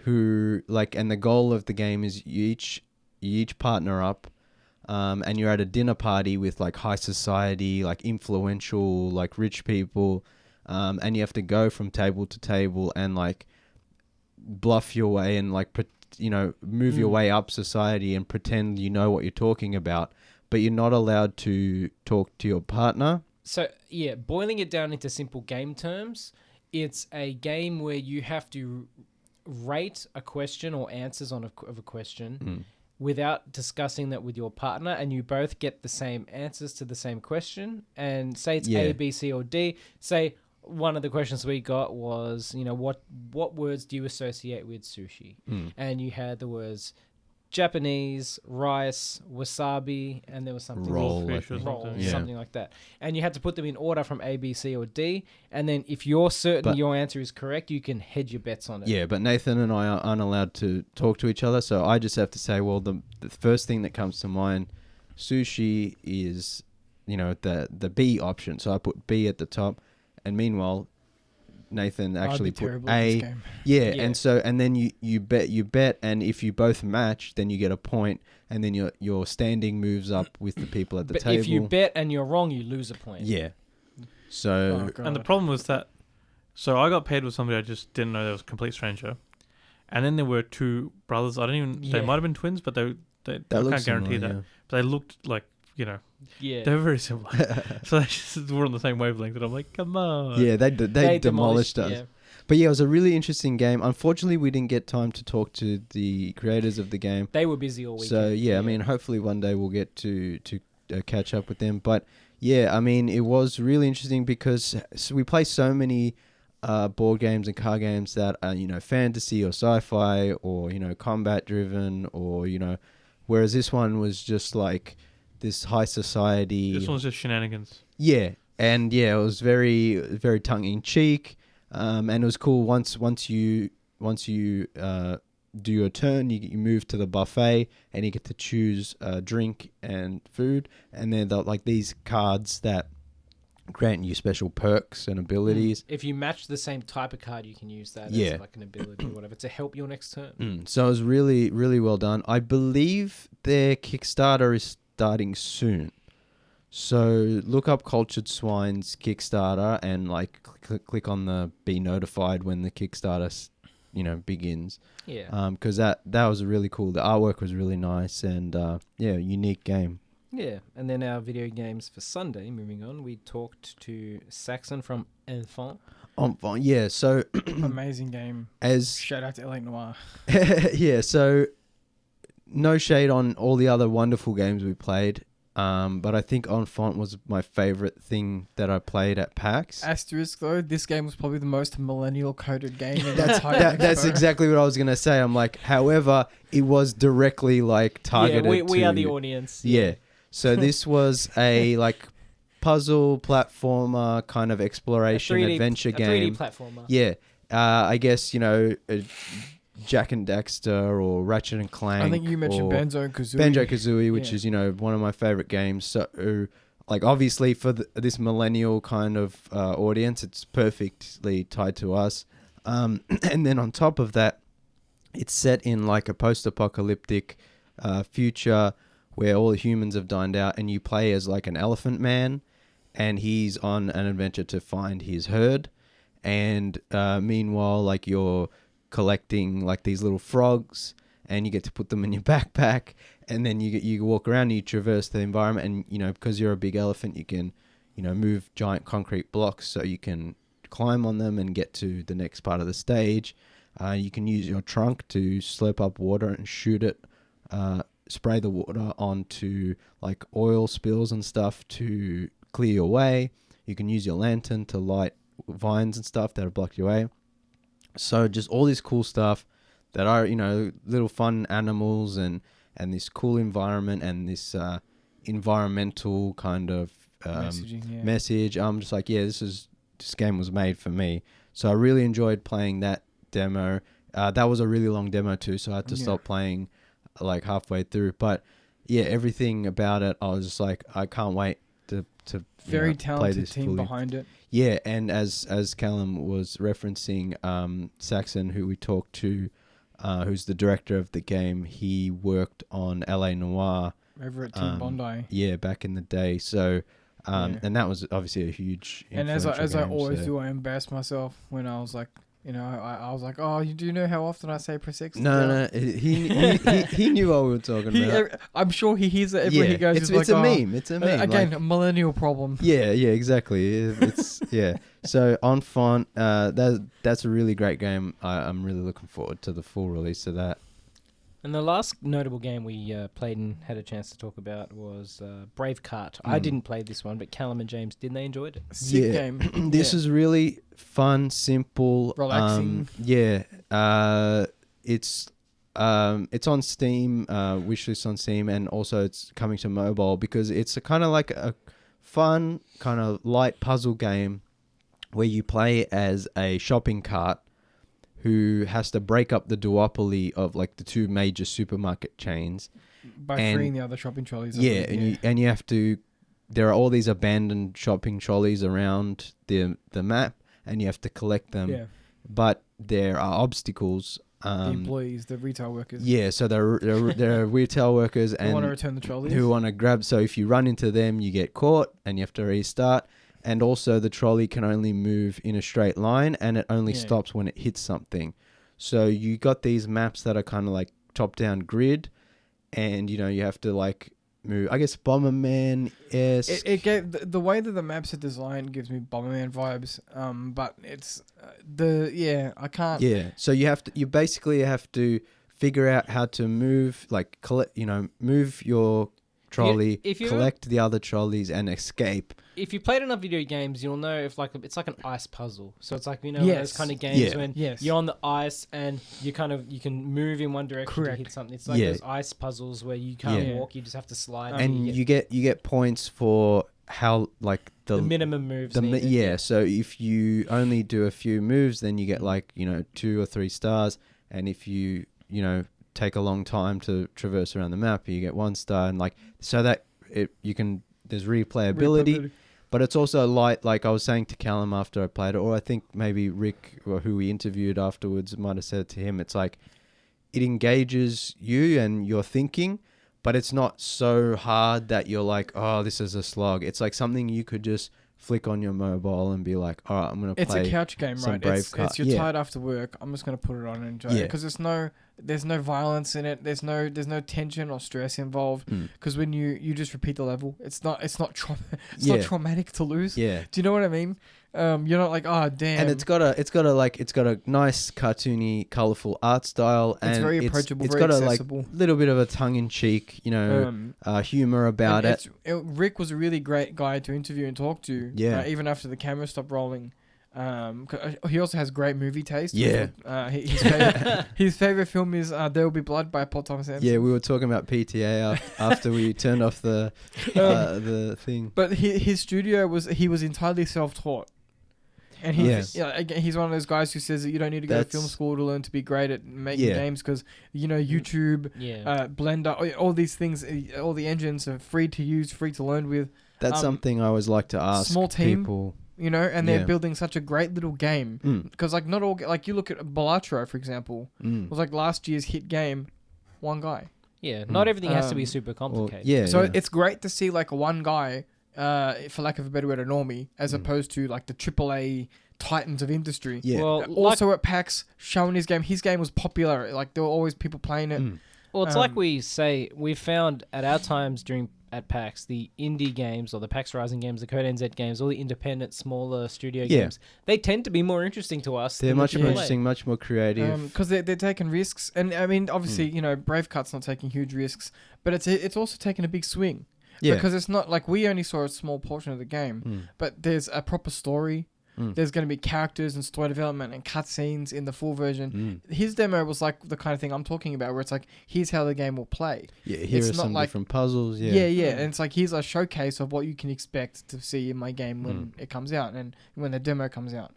who like, and the goal of the game is you each partner up. And you're at a dinner party with like high society, like influential, like rich people, and you have to go from table to table and like bluff your way and like move your way up society and pretend you know what you're talking about, but you're not allowed to talk to your partner. So yeah, boiling it down into simple game terms, it's a game where you have to rate a question or answers of a question. Without discussing that with your partner, and you both get the same answers to the same question, and say it's A, B, C, or D. Say one of the questions we got was, what words do you associate with sushi? And you had the words Japanese, rice, wasabi, and there was something roll, something like that. And you had to put them in order from A, B, C, or D. And then if you're certain your answer is correct, you can hedge your bets on it. Yeah, but Nathan and I aren't allowed to talk to each other, so I just have to say, well, the first thing that comes to mind, sushi is, the B option. So I put B at the top, and meanwhile, Nathan actually put A. Yeah, and then you bet, and if you both match, then you get a point, and then your standing moves up with the people at the table. If you bet and you're wrong, you lose a point. Yeah. So and the problem was that, so I got paired with somebody I just didn't know, there was a complete stranger, and then there were two brothers. They might have been twins, but they I can't guarantee that. But they looked like they were very similar. So they just were on the same wavelength, and I'm like, come on. Yeah, they demolished us. Yeah. But yeah, it was a really interesting game. Unfortunately, we didn't get time to talk to the creators of the game. They were busy all weekend. So yeah, I mean, hopefully one day we'll get to catch up with them. But yeah, I mean, it was really interesting because we play so many board games and card games that are, fantasy or sci-fi or, combat driven or, whereas this one was just like this high society. This one's just shenanigans. Yeah. And yeah, it was very, very tongue in cheek. And it was cool once you do your turn, you move to the buffet and you get to choose drink and food. And then like these cards that grant you special perks and abilities. If you match the same type of card, you can use that as like an ability or whatever to help your next turn. So it was really, really well done. I believe their Kickstarter is starting soon. So look up Cultured Swine's Kickstarter and like click on the be notified when the Kickstarter begins. Yeah. Because that was really cool. The artwork was really nice and unique game. Yeah, and then our video games for Sunday, moving on, we talked to Saxon from Enfant. Enfant, yeah, so... Amazing game. Shout out to LA Noir. Yeah, so no shade on all the other wonderful games we played, but I think Enfant was my favourite thing that I played at PAX. Asterisk though, this game was probably the most millennial coded game in that's exactly what I was going to say. I'm like, however, it was directly like targeted we are the audience. Yeah. So this was a like puzzle platformer kind of exploration adventure game. 3D platformer. Yeah. I guess, Jack and Daxter or Ratchet and Clank. I think you mentioned Banjo-Kazooie. Banjo-Kazooie, which is, one of my favorite games. So, like, obviously for this millennial kind of audience, it's perfectly tied to us. And then on top of that, it's set in like a post-apocalyptic future where all the humans have dined out, and you play as like an elephant man, and he's on an adventure to find his herd. And meanwhile, like you're collecting like these little frogs, and you get to put them in your backpack, and then you walk around and you traverse the environment, and because you're a big elephant, you can move giant concrete blocks so you can climb on them and get to the next part of the stage. You can use your trunk to slurp up water and shoot it, spray the water onto like oil spills and stuff to clear your way. You can use your lantern to light vines and stuff that have blocked your way. So just all this cool stuff that are, little fun animals and this cool environment and this environmental kind of message. I'm just like, this game was made for me. So I really enjoyed playing that demo. That was a really long demo too, so I had to stop playing like halfway through. But yeah, everything about it, I was just like, I can't wait to very play talented this team fully. behind it. Yeah, and as Callum was referencing, Saxon, who we talked to, who's the director of the game, he worked on LA Noire over at Team Bondi. Yeah, back in the day. So, and that was obviously a huge. And as I always do, I embarrassed myself when I was like, I was like, oh, do you know how often I say press X? No, he knew what we were talking about. I'm sure he hears it everywhere he goes. It's a meme. It's a meme. Again, a millennial problem. Yeah, exactly. It's So Enfant, that's a really great game. I'm really looking forward to the full release of that. And the last notable game we played and had a chance to talk about was BraveCart. I didn't play this one, but Callum and James, didn't they enjoy it? Sick game. This is really fun, simple, relaxing. It's on Steam, wishlist on Steam, and also it's coming to mobile because it's a kind of like a fun, kind of light puzzle game where you play as a shopping cart who has to break up the duopoly of like the two major supermarket chains by freeing the other shopping trolleys. And you have to. There are all these abandoned shopping trolleys around the map, and you have to collect them. Yeah. But there are obstacles. The employees, the retail workers. Yeah, so there are retail workers who want to return the trolleys. Who want to grab. So if you run into them, you get caught, and you have to restart. And also the trolley can only move in a straight line, and it only stops when it hits something. So you got these maps that are kind of like top-down grid, and you have to like move. I guess Bomberman-esque. It gave the way that the maps are designed gives me Bomberman vibes. But it's I can't. Yeah. So you basically have to figure out how to move, like move your trolley, collect the other trolleys, and escape. If you played enough video games, you'll know it's like an ice puzzle. So it's like those kind of games when you're on the ice and you can move in one direction to hit something. It's like those ice puzzles where you can't walk, you just have to slide. And you get points for how like the minimum moves. So if you only do a few moves, then you get like 2 or 3 stars, and if you take a long time to traverse around the map, you get 1 star, and like so that there's replayability. But it's also light, like I was saying to Callum after I played it, or I think maybe Rick, who we interviewed afterwards, might have said to him, it's like it engages you and your thinking, but it's not so hard that you're like, oh, this is a slog. It's like something you could just flick on your mobile and be like, all right, I'm going to play. It's a couch game, right? BraveCart. You're tired after work. I'm just going to put it on and enjoy it because there's no violence in it. There's no tension or stress involved. Because when you just repeat the level, it's not not traumatic to lose. Yeah. Do you know what I mean? You're not like, oh damn. And it's got a nice cartoony, colorful art style. And it's very approachable. It's very got accessible. a little bit of a tongue in cheek, humor about it. Rick was a really great guy to interview and talk to. Yeah. Even after the camera stopped rolling. He also has great movie taste. Yeah. His favorite film is There Will Be Blood by Paul Thomas Anderson. Yeah, we were talking about PTA after we turned off the thing. But his studio was entirely self-taught. And he's one of those guys who says that you don't need to go to film school to learn to be great at making games because YouTube, Blender, all these things, all the engines are free to use, free to learn with. That's something I always like to ask small team, people. And they're building such a great little game because not all, like you look at Balatro, for example, it was like last year's hit game, one guy. Yeah, not everything has to be super complicated. It's great to see like one guy, for lack of a better word, a normie, as opposed to like the AAA titans of industry. Yeah. Well, also at PAX, showing his game. His game was popular. Like there were always people playing it. Well, it's like we found at our times at PAX, the indie games or the PAX Rising games, the Code NZ games, all the independent, smaller studio games, they tend to be more interesting to us. They're much more interesting, much more creative. Because they're taking risks. And I mean, obviously, BraveCart's not taking huge risks, but it's also taking a big swing. Yeah. Because it's not like we only saw a small portion of the game, but there's a proper story. There's going to be characters and story development and cutscenes in the full version. His demo was like the kind of thing I'm talking about, where it's like, here's how the game will play. Yeah, here it's are some like, different puzzles. Yeah, and it's like, here's a showcase of what you can expect to see in my game when it comes out and when the demo comes out.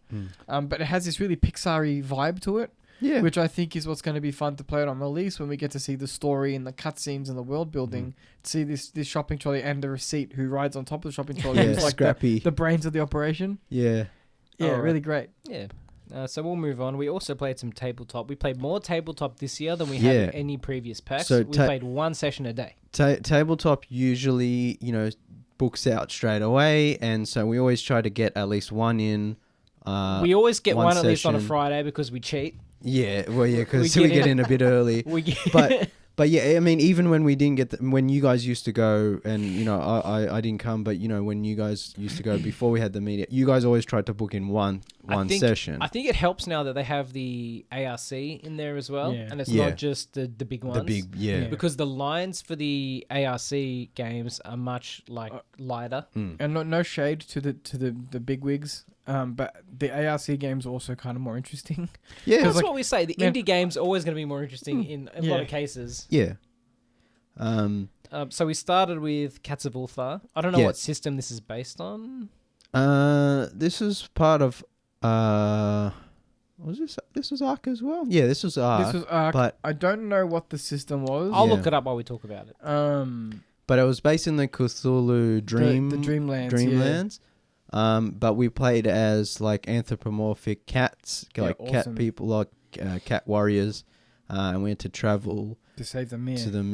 But it has this really Pixar-y vibe to it. Yeah. Which I think is what's going to be fun to play it on release, when we get to see the story and the cutscenes and the world building. See this shopping trolley and the receipt who rides on top of the shopping trolley. Who's like Scrappy. The brains of the operation. Yeah. Yeah, really great. Yeah. So we'll move on. We also played some tabletop. We played more tabletop this year than we had in any previous packs. So we played one session a day. Tabletop usually, books out straight away. And so we always try to get at least one in. We always get one at least on a Friday because we cheat. Yeah, well, yeah, because we get in a bit early. But yeah, I mean, even when we didn't get when you guys used to go, and I didn't come, but when you guys used to go before we had the media, you guys always tried to book in one session. I think it helps now that they have the ARC in there as well, and it's not just the big ones. Because the lines for the ARC games are much lighter, and no shade to the big wigs. But the ARC games are also kind of more interesting. Yeah, that's what we say. The indie games are always going to be more interesting in a lot of cases. Yeah. So we started with Cats of Ulthar. I don't know what system this is based on. This is part of. Was this? This was Arc as well. Yeah, this was Arc. This was Arc. But I don't know what the system was. I'll look it up while we talk about it. But it was based in the Cthulhu the Dreamlands. Dreamlands. But we played as anthropomorphic cats, cat people, cat warriors, and we had to travel to save the moon. To the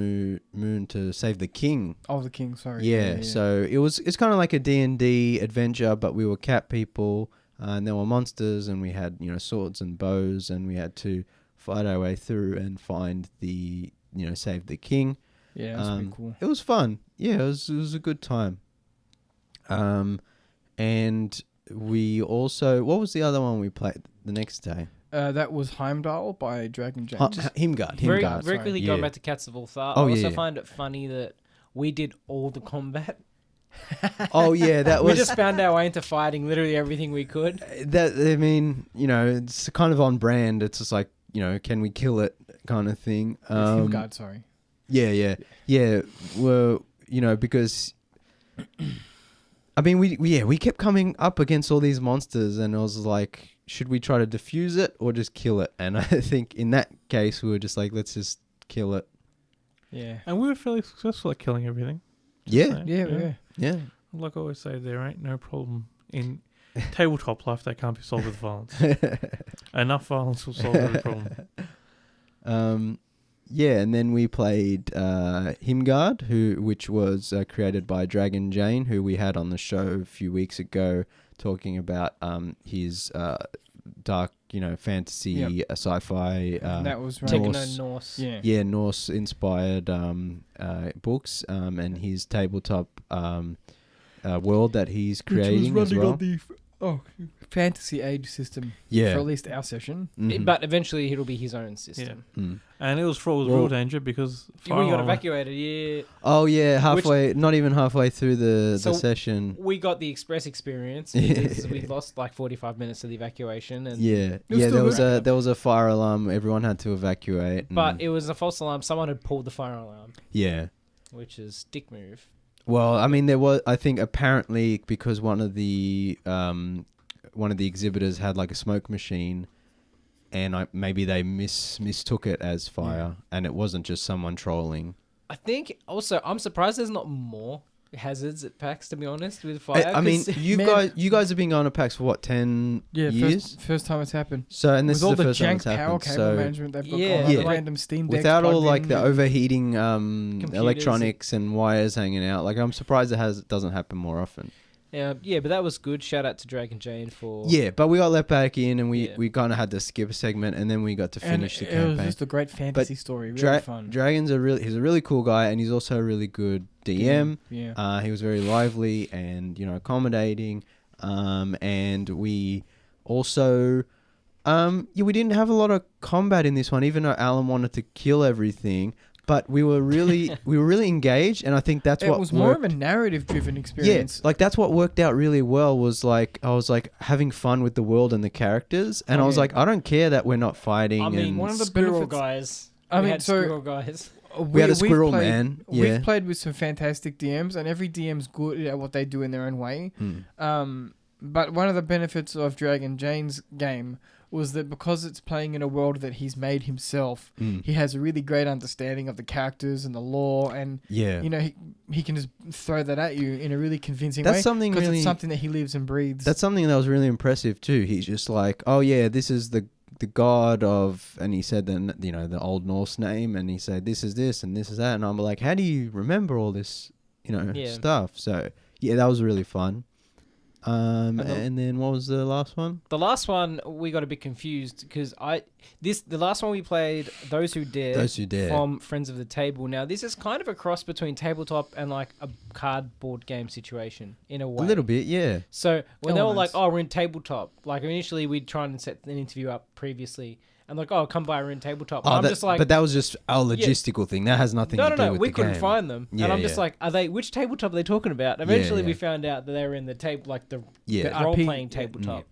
moon to save the king. Oh, the king, sorry. Yeah. So it's kind of like a D&D adventure, but we were cat people, and there were monsters, and we had swords and bows, and we had to fight our way through and find the save the king. Yeah, it was pretty cool. It was fun. Yeah, it was a good time. And we also... What was the other one we played the next day? That was Heimdall by Dragon James. Hymgard. Very quickly going back to Cats of Ulthar. I also find it funny that we did all the combat. Oh, yeah, that was... We just found our way into fighting literally everything we could. It's kind of on brand. It's just like, can we kill it kind of thing. Hymgard, sorry. Yeah. Well, because... I mean, we kept coming up against all these monsters, and I was like, should we try to defuse it or just kill it? And I think in that case, we were just like, let's just kill it. Yeah. And we were fairly successful at killing everything. Yeah. Yeah. Like I always say, there ain't no problem in tabletop life that can't be solved with violence. Enough violence will solve every problem. Yeah, and then we played Hymgard, which was created by Dragon Jane, who we had on the show a few weeks ago, talking about his dark, fantasy, sci-fi. That was right. Norse. Yeah, Norse-inspired books, and his tabletop world that he's creating as well. Fantasy age system for at least our session. But eventually it'll be his own system. And it was real danger because we got evacuated, Oh yeah, not even halfway through the session. We got the express experience because we lost 45 minutes of the evacuation. And there was a fire alarm. Everyone had to evacuate. But it was a false alarm. Someone had pulled the fire alarm. Yeah. Which is dick move. Well, I mean, there was, I think, apparently because one of the exhibitors had a smoke machine, and maybe they mistook it as fire, and it wasn't just someone trolling. I think also I'm surprised there's not more hazards at PAX, to be honest, with fire. I mean, you guys have been going to PAX for what, 10 years? First time it's happened. So, and this is the first time it's happened. With all the jank power cable management they've got going on, random Steam decks without all the overheating electronics and wires hanging out. I'm surprised it doesn't happen more often. Yeah, but that was good. Shout out to Dragon Jane for... Yeah, but we got let back in, and we kind of had to skip a segment, and then we got to finish the campaign. It was just a great fantasy story. Really fun. Dragon's he's a really cool guy, and he's also a really good DM. Yeah. He was very lively and accommodating. And we also... we didn't have a lot of combat in this one, even though Alan wanted to kill everything. but we were really engaged, and I think that's what it was more of a narrative-driven experience. Yeah, like that's what worked out really well. Was like I was like having fun with the world and the characters, and I was like, I don't care that we're not fighting. I mean, and one of the squirrel benefits- guys. I We mean, had so- squirrel guys. we had a we've squirrel played- man. Yeah. We've played with some fantastic DMs, and every DM's good at what they do in their own way. But one of the benefits of Dragon Jane's game was that because it's playing in a world that he's made himself, he has a really great understanding of the characters and the lore, and you know he can just throw that at you in a really convincing way. That's something because really. it's something that he lives and breathes. That's something that was really impressive too. He's just like, oh yeah, this is the god of, and he said the Old Norse name, and he said this is this and this is that, and I'm like, how do you remember all this stuff? So yeah, that was really fun. And then what was the last one? The last one we got a bit confused because the last one we played, Those Who Dare from Friends of the Table. Now this is kind of a cross between tabletop and like a cardboard game situation in a way. A little bit, yeah. So when they were like, Elements. "Oh, we're in tabletop," like initially we'd try and set an interview up previously, and like, "Oh, come by, we're in tabletop." And I'm just like, but that was just our logistical thing. That has nothing to do with we the couldn't game. find them, Yeah, and I'm just yeah. like, which tabletop are they talking about? Eventually, yeah. we found out that they were in the the Yeah. role playing tabletop.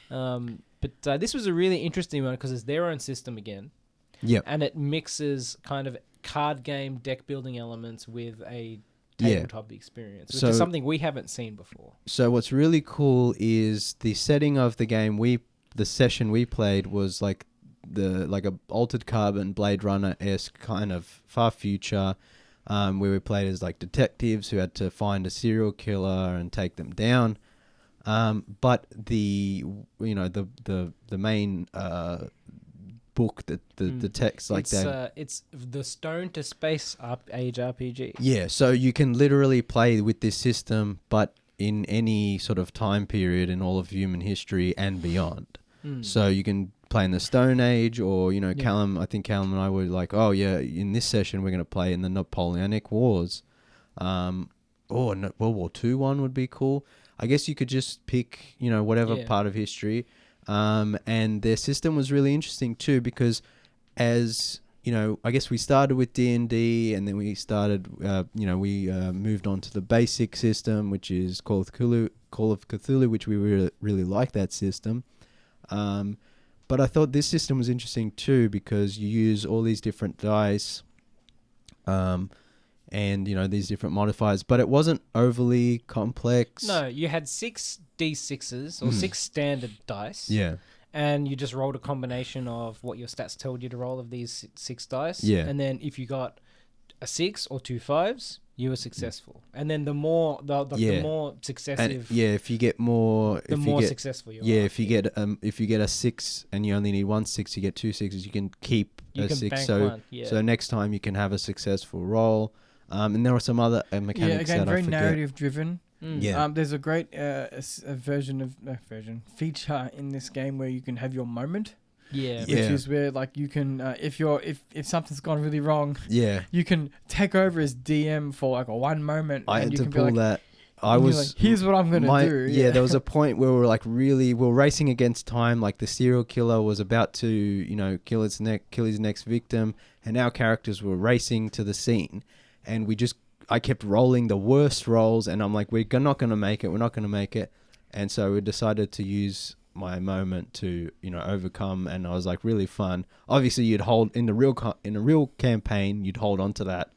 But this was a really interesting one because it's their own system again. Yep. And it mixes kind of card game deck building elements with a tabletop experience, which is something we haven't seen before. So what's really cool is the setting of the game. The session we played was like a Altered Carbon, Blade Runner-esque kind of far future, where we played as like detectives who had to find a serial killer and take them down. But the main book, the text like that. It's the Stone to Space Age RPG. Yeah, so you can literally play with this system, but in any sort of time period in all of human history and beyond. So you can play in the Stone Age, or Callum. I think Callum and I were like, oh yeah, in this session we're going to play in the Napoleonic Wars. World War II one would be cool. I guess you could just pick, whatever part of history. And their system was really interesting too, because as, I guess we started with D&D, and then we started, we moved on to the basic system, which is Call of Cthulhu, which we really like that system. But I thought this system was interesting too, because you use all these different dice, and these different modifiers, but it wasn't overly complex. No, you had 6 D6s or 6 standard dice. Yeah. And you just rolled a combination of what your stats told you to roll of these 6 dice. Yeah. And then if you got a 6 or 2 5s, you were successful. And then the more successive, if you get more, successful you are. Yeah, if you get a 6 and you only need 1 6, you get 2 6s. You can keep a 6. Bank So one, yeah. so next time you can have a successful roll. And there are some other mechanics again, that very I forget. narrative driven. Yeah. There's a great feature in this game where you can have your moment. Yeah. Which is where like you can if something's gone really wrong, Yeah. you can take over as DM for like a one moment. I and had you to can pull be like, that. I and you're was like, here's what I'm gonna do. Yeah, there was a point where we were racing against time. Like the serial killer was about to, kill his next victim, and our characters were racing to the scene, and I kept rolling the worst rolls, and I'm like, we're not gonna make it. We're not gonna make it, and so we decided to use my moment to overcome, and I was like really fun. Obviously, you'd hold in a real campaign, you'd hold on to that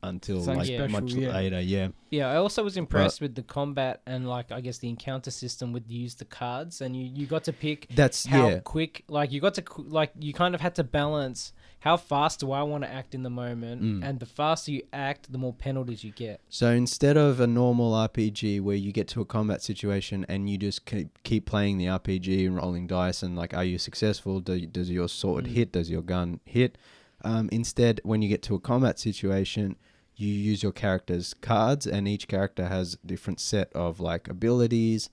until much later. Yeah, I also was impressed with the combat and I guess the encounter system with use the cards, and you got to pick quick, you kind of had to balance how fast do I want to act in the moment, and the faster you act, the more penalties you get. So instead of a normal RPG where you get to a combat situation and you just keep playing the RPG and rolling dice and are you successful? Does your sword hit? Does your gun hit? Instead, when you get to a combat situation, you use your character's cards, and each character has a different set of abilities,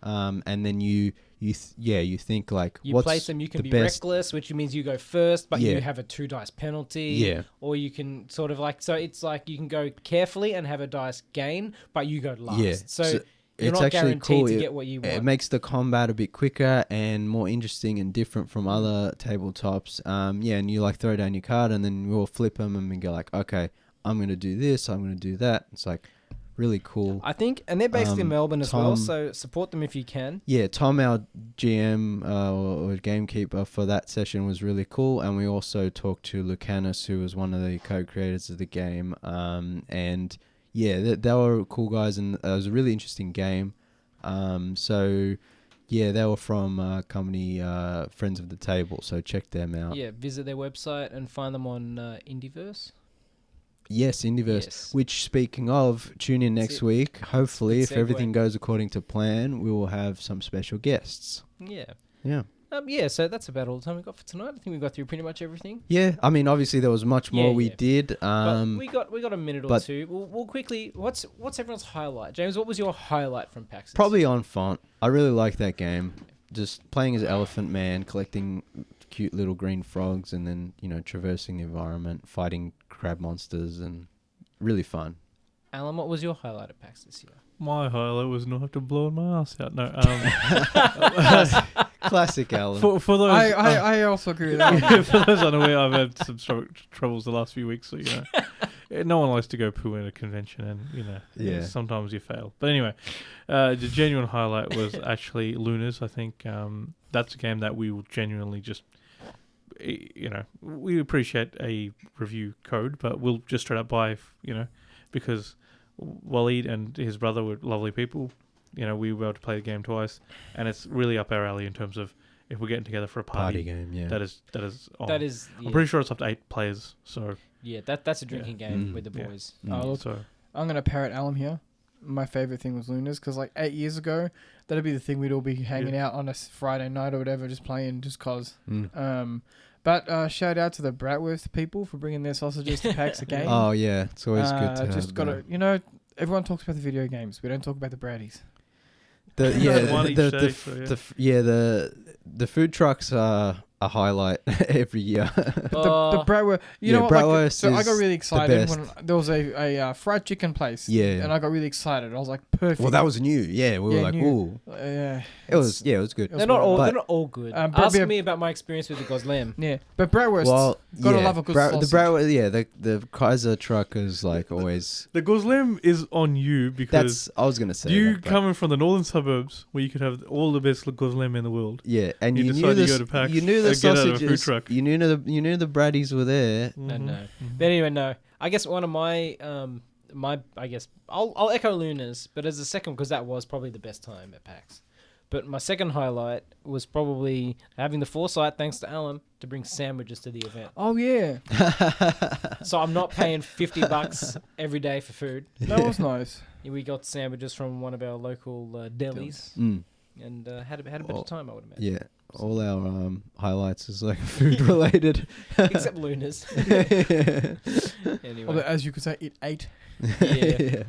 and then you think you what's place them. You can the be best? reckless, which means you go first, but you have a 2 dice penalty. Yeah. Or you can sort of so it's you can go carefully and have a dice gain, but you go last. Yeah. So you're it's not actually guaranteed cool. to get what you want. It makes the combat a bit quicker and more interesting and different from other tabletops. Yeah, and you like throw down your card and then we'll flip them and we go like, okay, I'm going to do this, I'm going to do that. It's like really cool. I think, and they're based in Melbourne as well, Tom- so support them if you can. Yeah, Tom, our GM or gamekeeper for that session was really cool. And we also talked to Lucanus, who was one of the co-creators of the game. And yeah, they were cool guys and it was a really interesting game. So yeah, they were from company Friends of the Table, so check them out. Yeah, visit their website and find them on Indieverse. Yes, Indieverse. Yes. Which, speaking of, tune in next week. Hopefully, if segue. everything goes according to plan, we will have some special guests. Yeah. Yeah. Yeah, so that's about all the time we got for tonight. I think we got through pretty much everything. Yeah, I mean, obviously there was much more we yeah. did. But we got a minute or two. We'll quickly. What's everyone's highlight, James? What was your highlight from PAX? Probably Enfant. I really like that game. Just playing as Elephant Man, collecting cute little green frogs, and then traversing the environment, fighting crab monsters, and really fun. Alan, what was your highlight at PAX this year? My highlight was not have to blow my ass out. No, Classic Alan. for those, I also agree with that. for those unaware, I've had some troubles the last few weeks. So no one likes to go poo in a convention, and Yeah. sometimes you fail. But anyway, the genuine highlight was actually Lunars. I think that's a game that we will genuinely just, we appreciate a review code, but we'll just straight up buy, because Waleed and his brother were lovely people. We were able to play the game twice, and it's really up our alley in terms of if we're getting together for a party game. Yeah. that is on. That is. I'm pretty sure it's up to 8 players. So Yeah, that's a drinking game Mm. with the Yeah. boys. Oh, look, so I'm going to parrot Alum here. My favorite thing was Lunars because 8 years ago, that'd be the thing we'd all be hanging out on a Friday night or whatever, just playing just cause. But shout out to the Bratwurst people for bringing their sausages to PAX again. Oh yeah, it's always good to just have got to, everyone talks about the video games. We don't talk about the Bratties. One each day, so, the food trucks are a highlight every year. The Bratwurst, you know what? Bratwurst So I got is really the excited best. when there was a fried chicken place. Yeah. And I got really excited. I was like, perfect. Well, that was new. Yeah, we were like, new. ooh. Yeah. It was good. They're not all. But- They're not all good. but Ask we- me about my experience with the Goslem. Yeah. But Bratwurst, gotta love a good the sausage. Bratwurst, the Kaiser truck is like always. the Goslem is on you because I was gonna say you that, but- coming from the northern suburbs where you could have all the best Goslem in the world. Yeah, and You you decided knew to go the to PAX you knew the and get out of a food sausages. truck. You knew the Braddies were there. I know. But anyway, no. I guess one of my I guess I'll echo Lunars, but as a second because that was probably the best time at PAX. But my second highlight was probably having the foresight, thanks to Alan, to bring sandwiches to the event. Oh, yeah. So I'm not paying $50 every day for food. That was nice. We got sandwiches from one of our local delis and had a bit of time, I would imagine. Yeah, all our highlights is like food related. Except Lunars. Anyway. Although, as you could say, it ate. Yeah.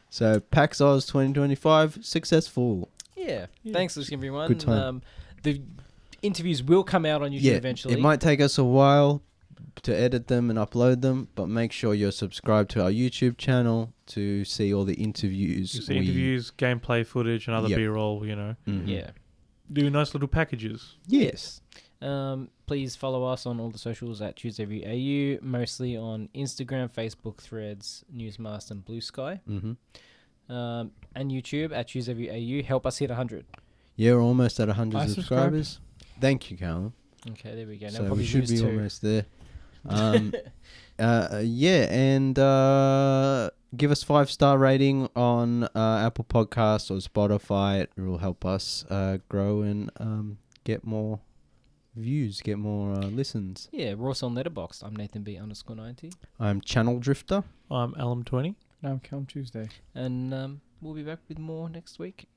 So PAX Aus 2025 successful. Yeah. Thanks, everyone. Good time. The interviews will come out on YouTube eventually. It might take us a while to edit them and upload them, but make sure you're subscribed to our YouTube channel to see all the interviews. You see interviews, gameplay footage, and other B-roll. Mhm. Yeah. Do nice little packages. Yes. Please follow us on all the socials at TuesdayViewAU, mostly on Instagram, Facebook, Threads, Newsmaster, and Blue Sky. Mm-hmm. And YouTube at TuesdayViewAU. Help us hit 100. Yeah, we're almost at 100 I subscribers. Thank you, Callum. Okay, there we go. Now So probably we should lose be 2. almost there. And give us 5-star rating on Apple Podcasts or Spotify. It will help us grow and get more views, get more listens. Yeah, we're also on Letterboxd. I'm Nathan B_90. I'm ChannelDrifter. I'm Alum20. Now, Come Tuesday. And we'll be back with more next week.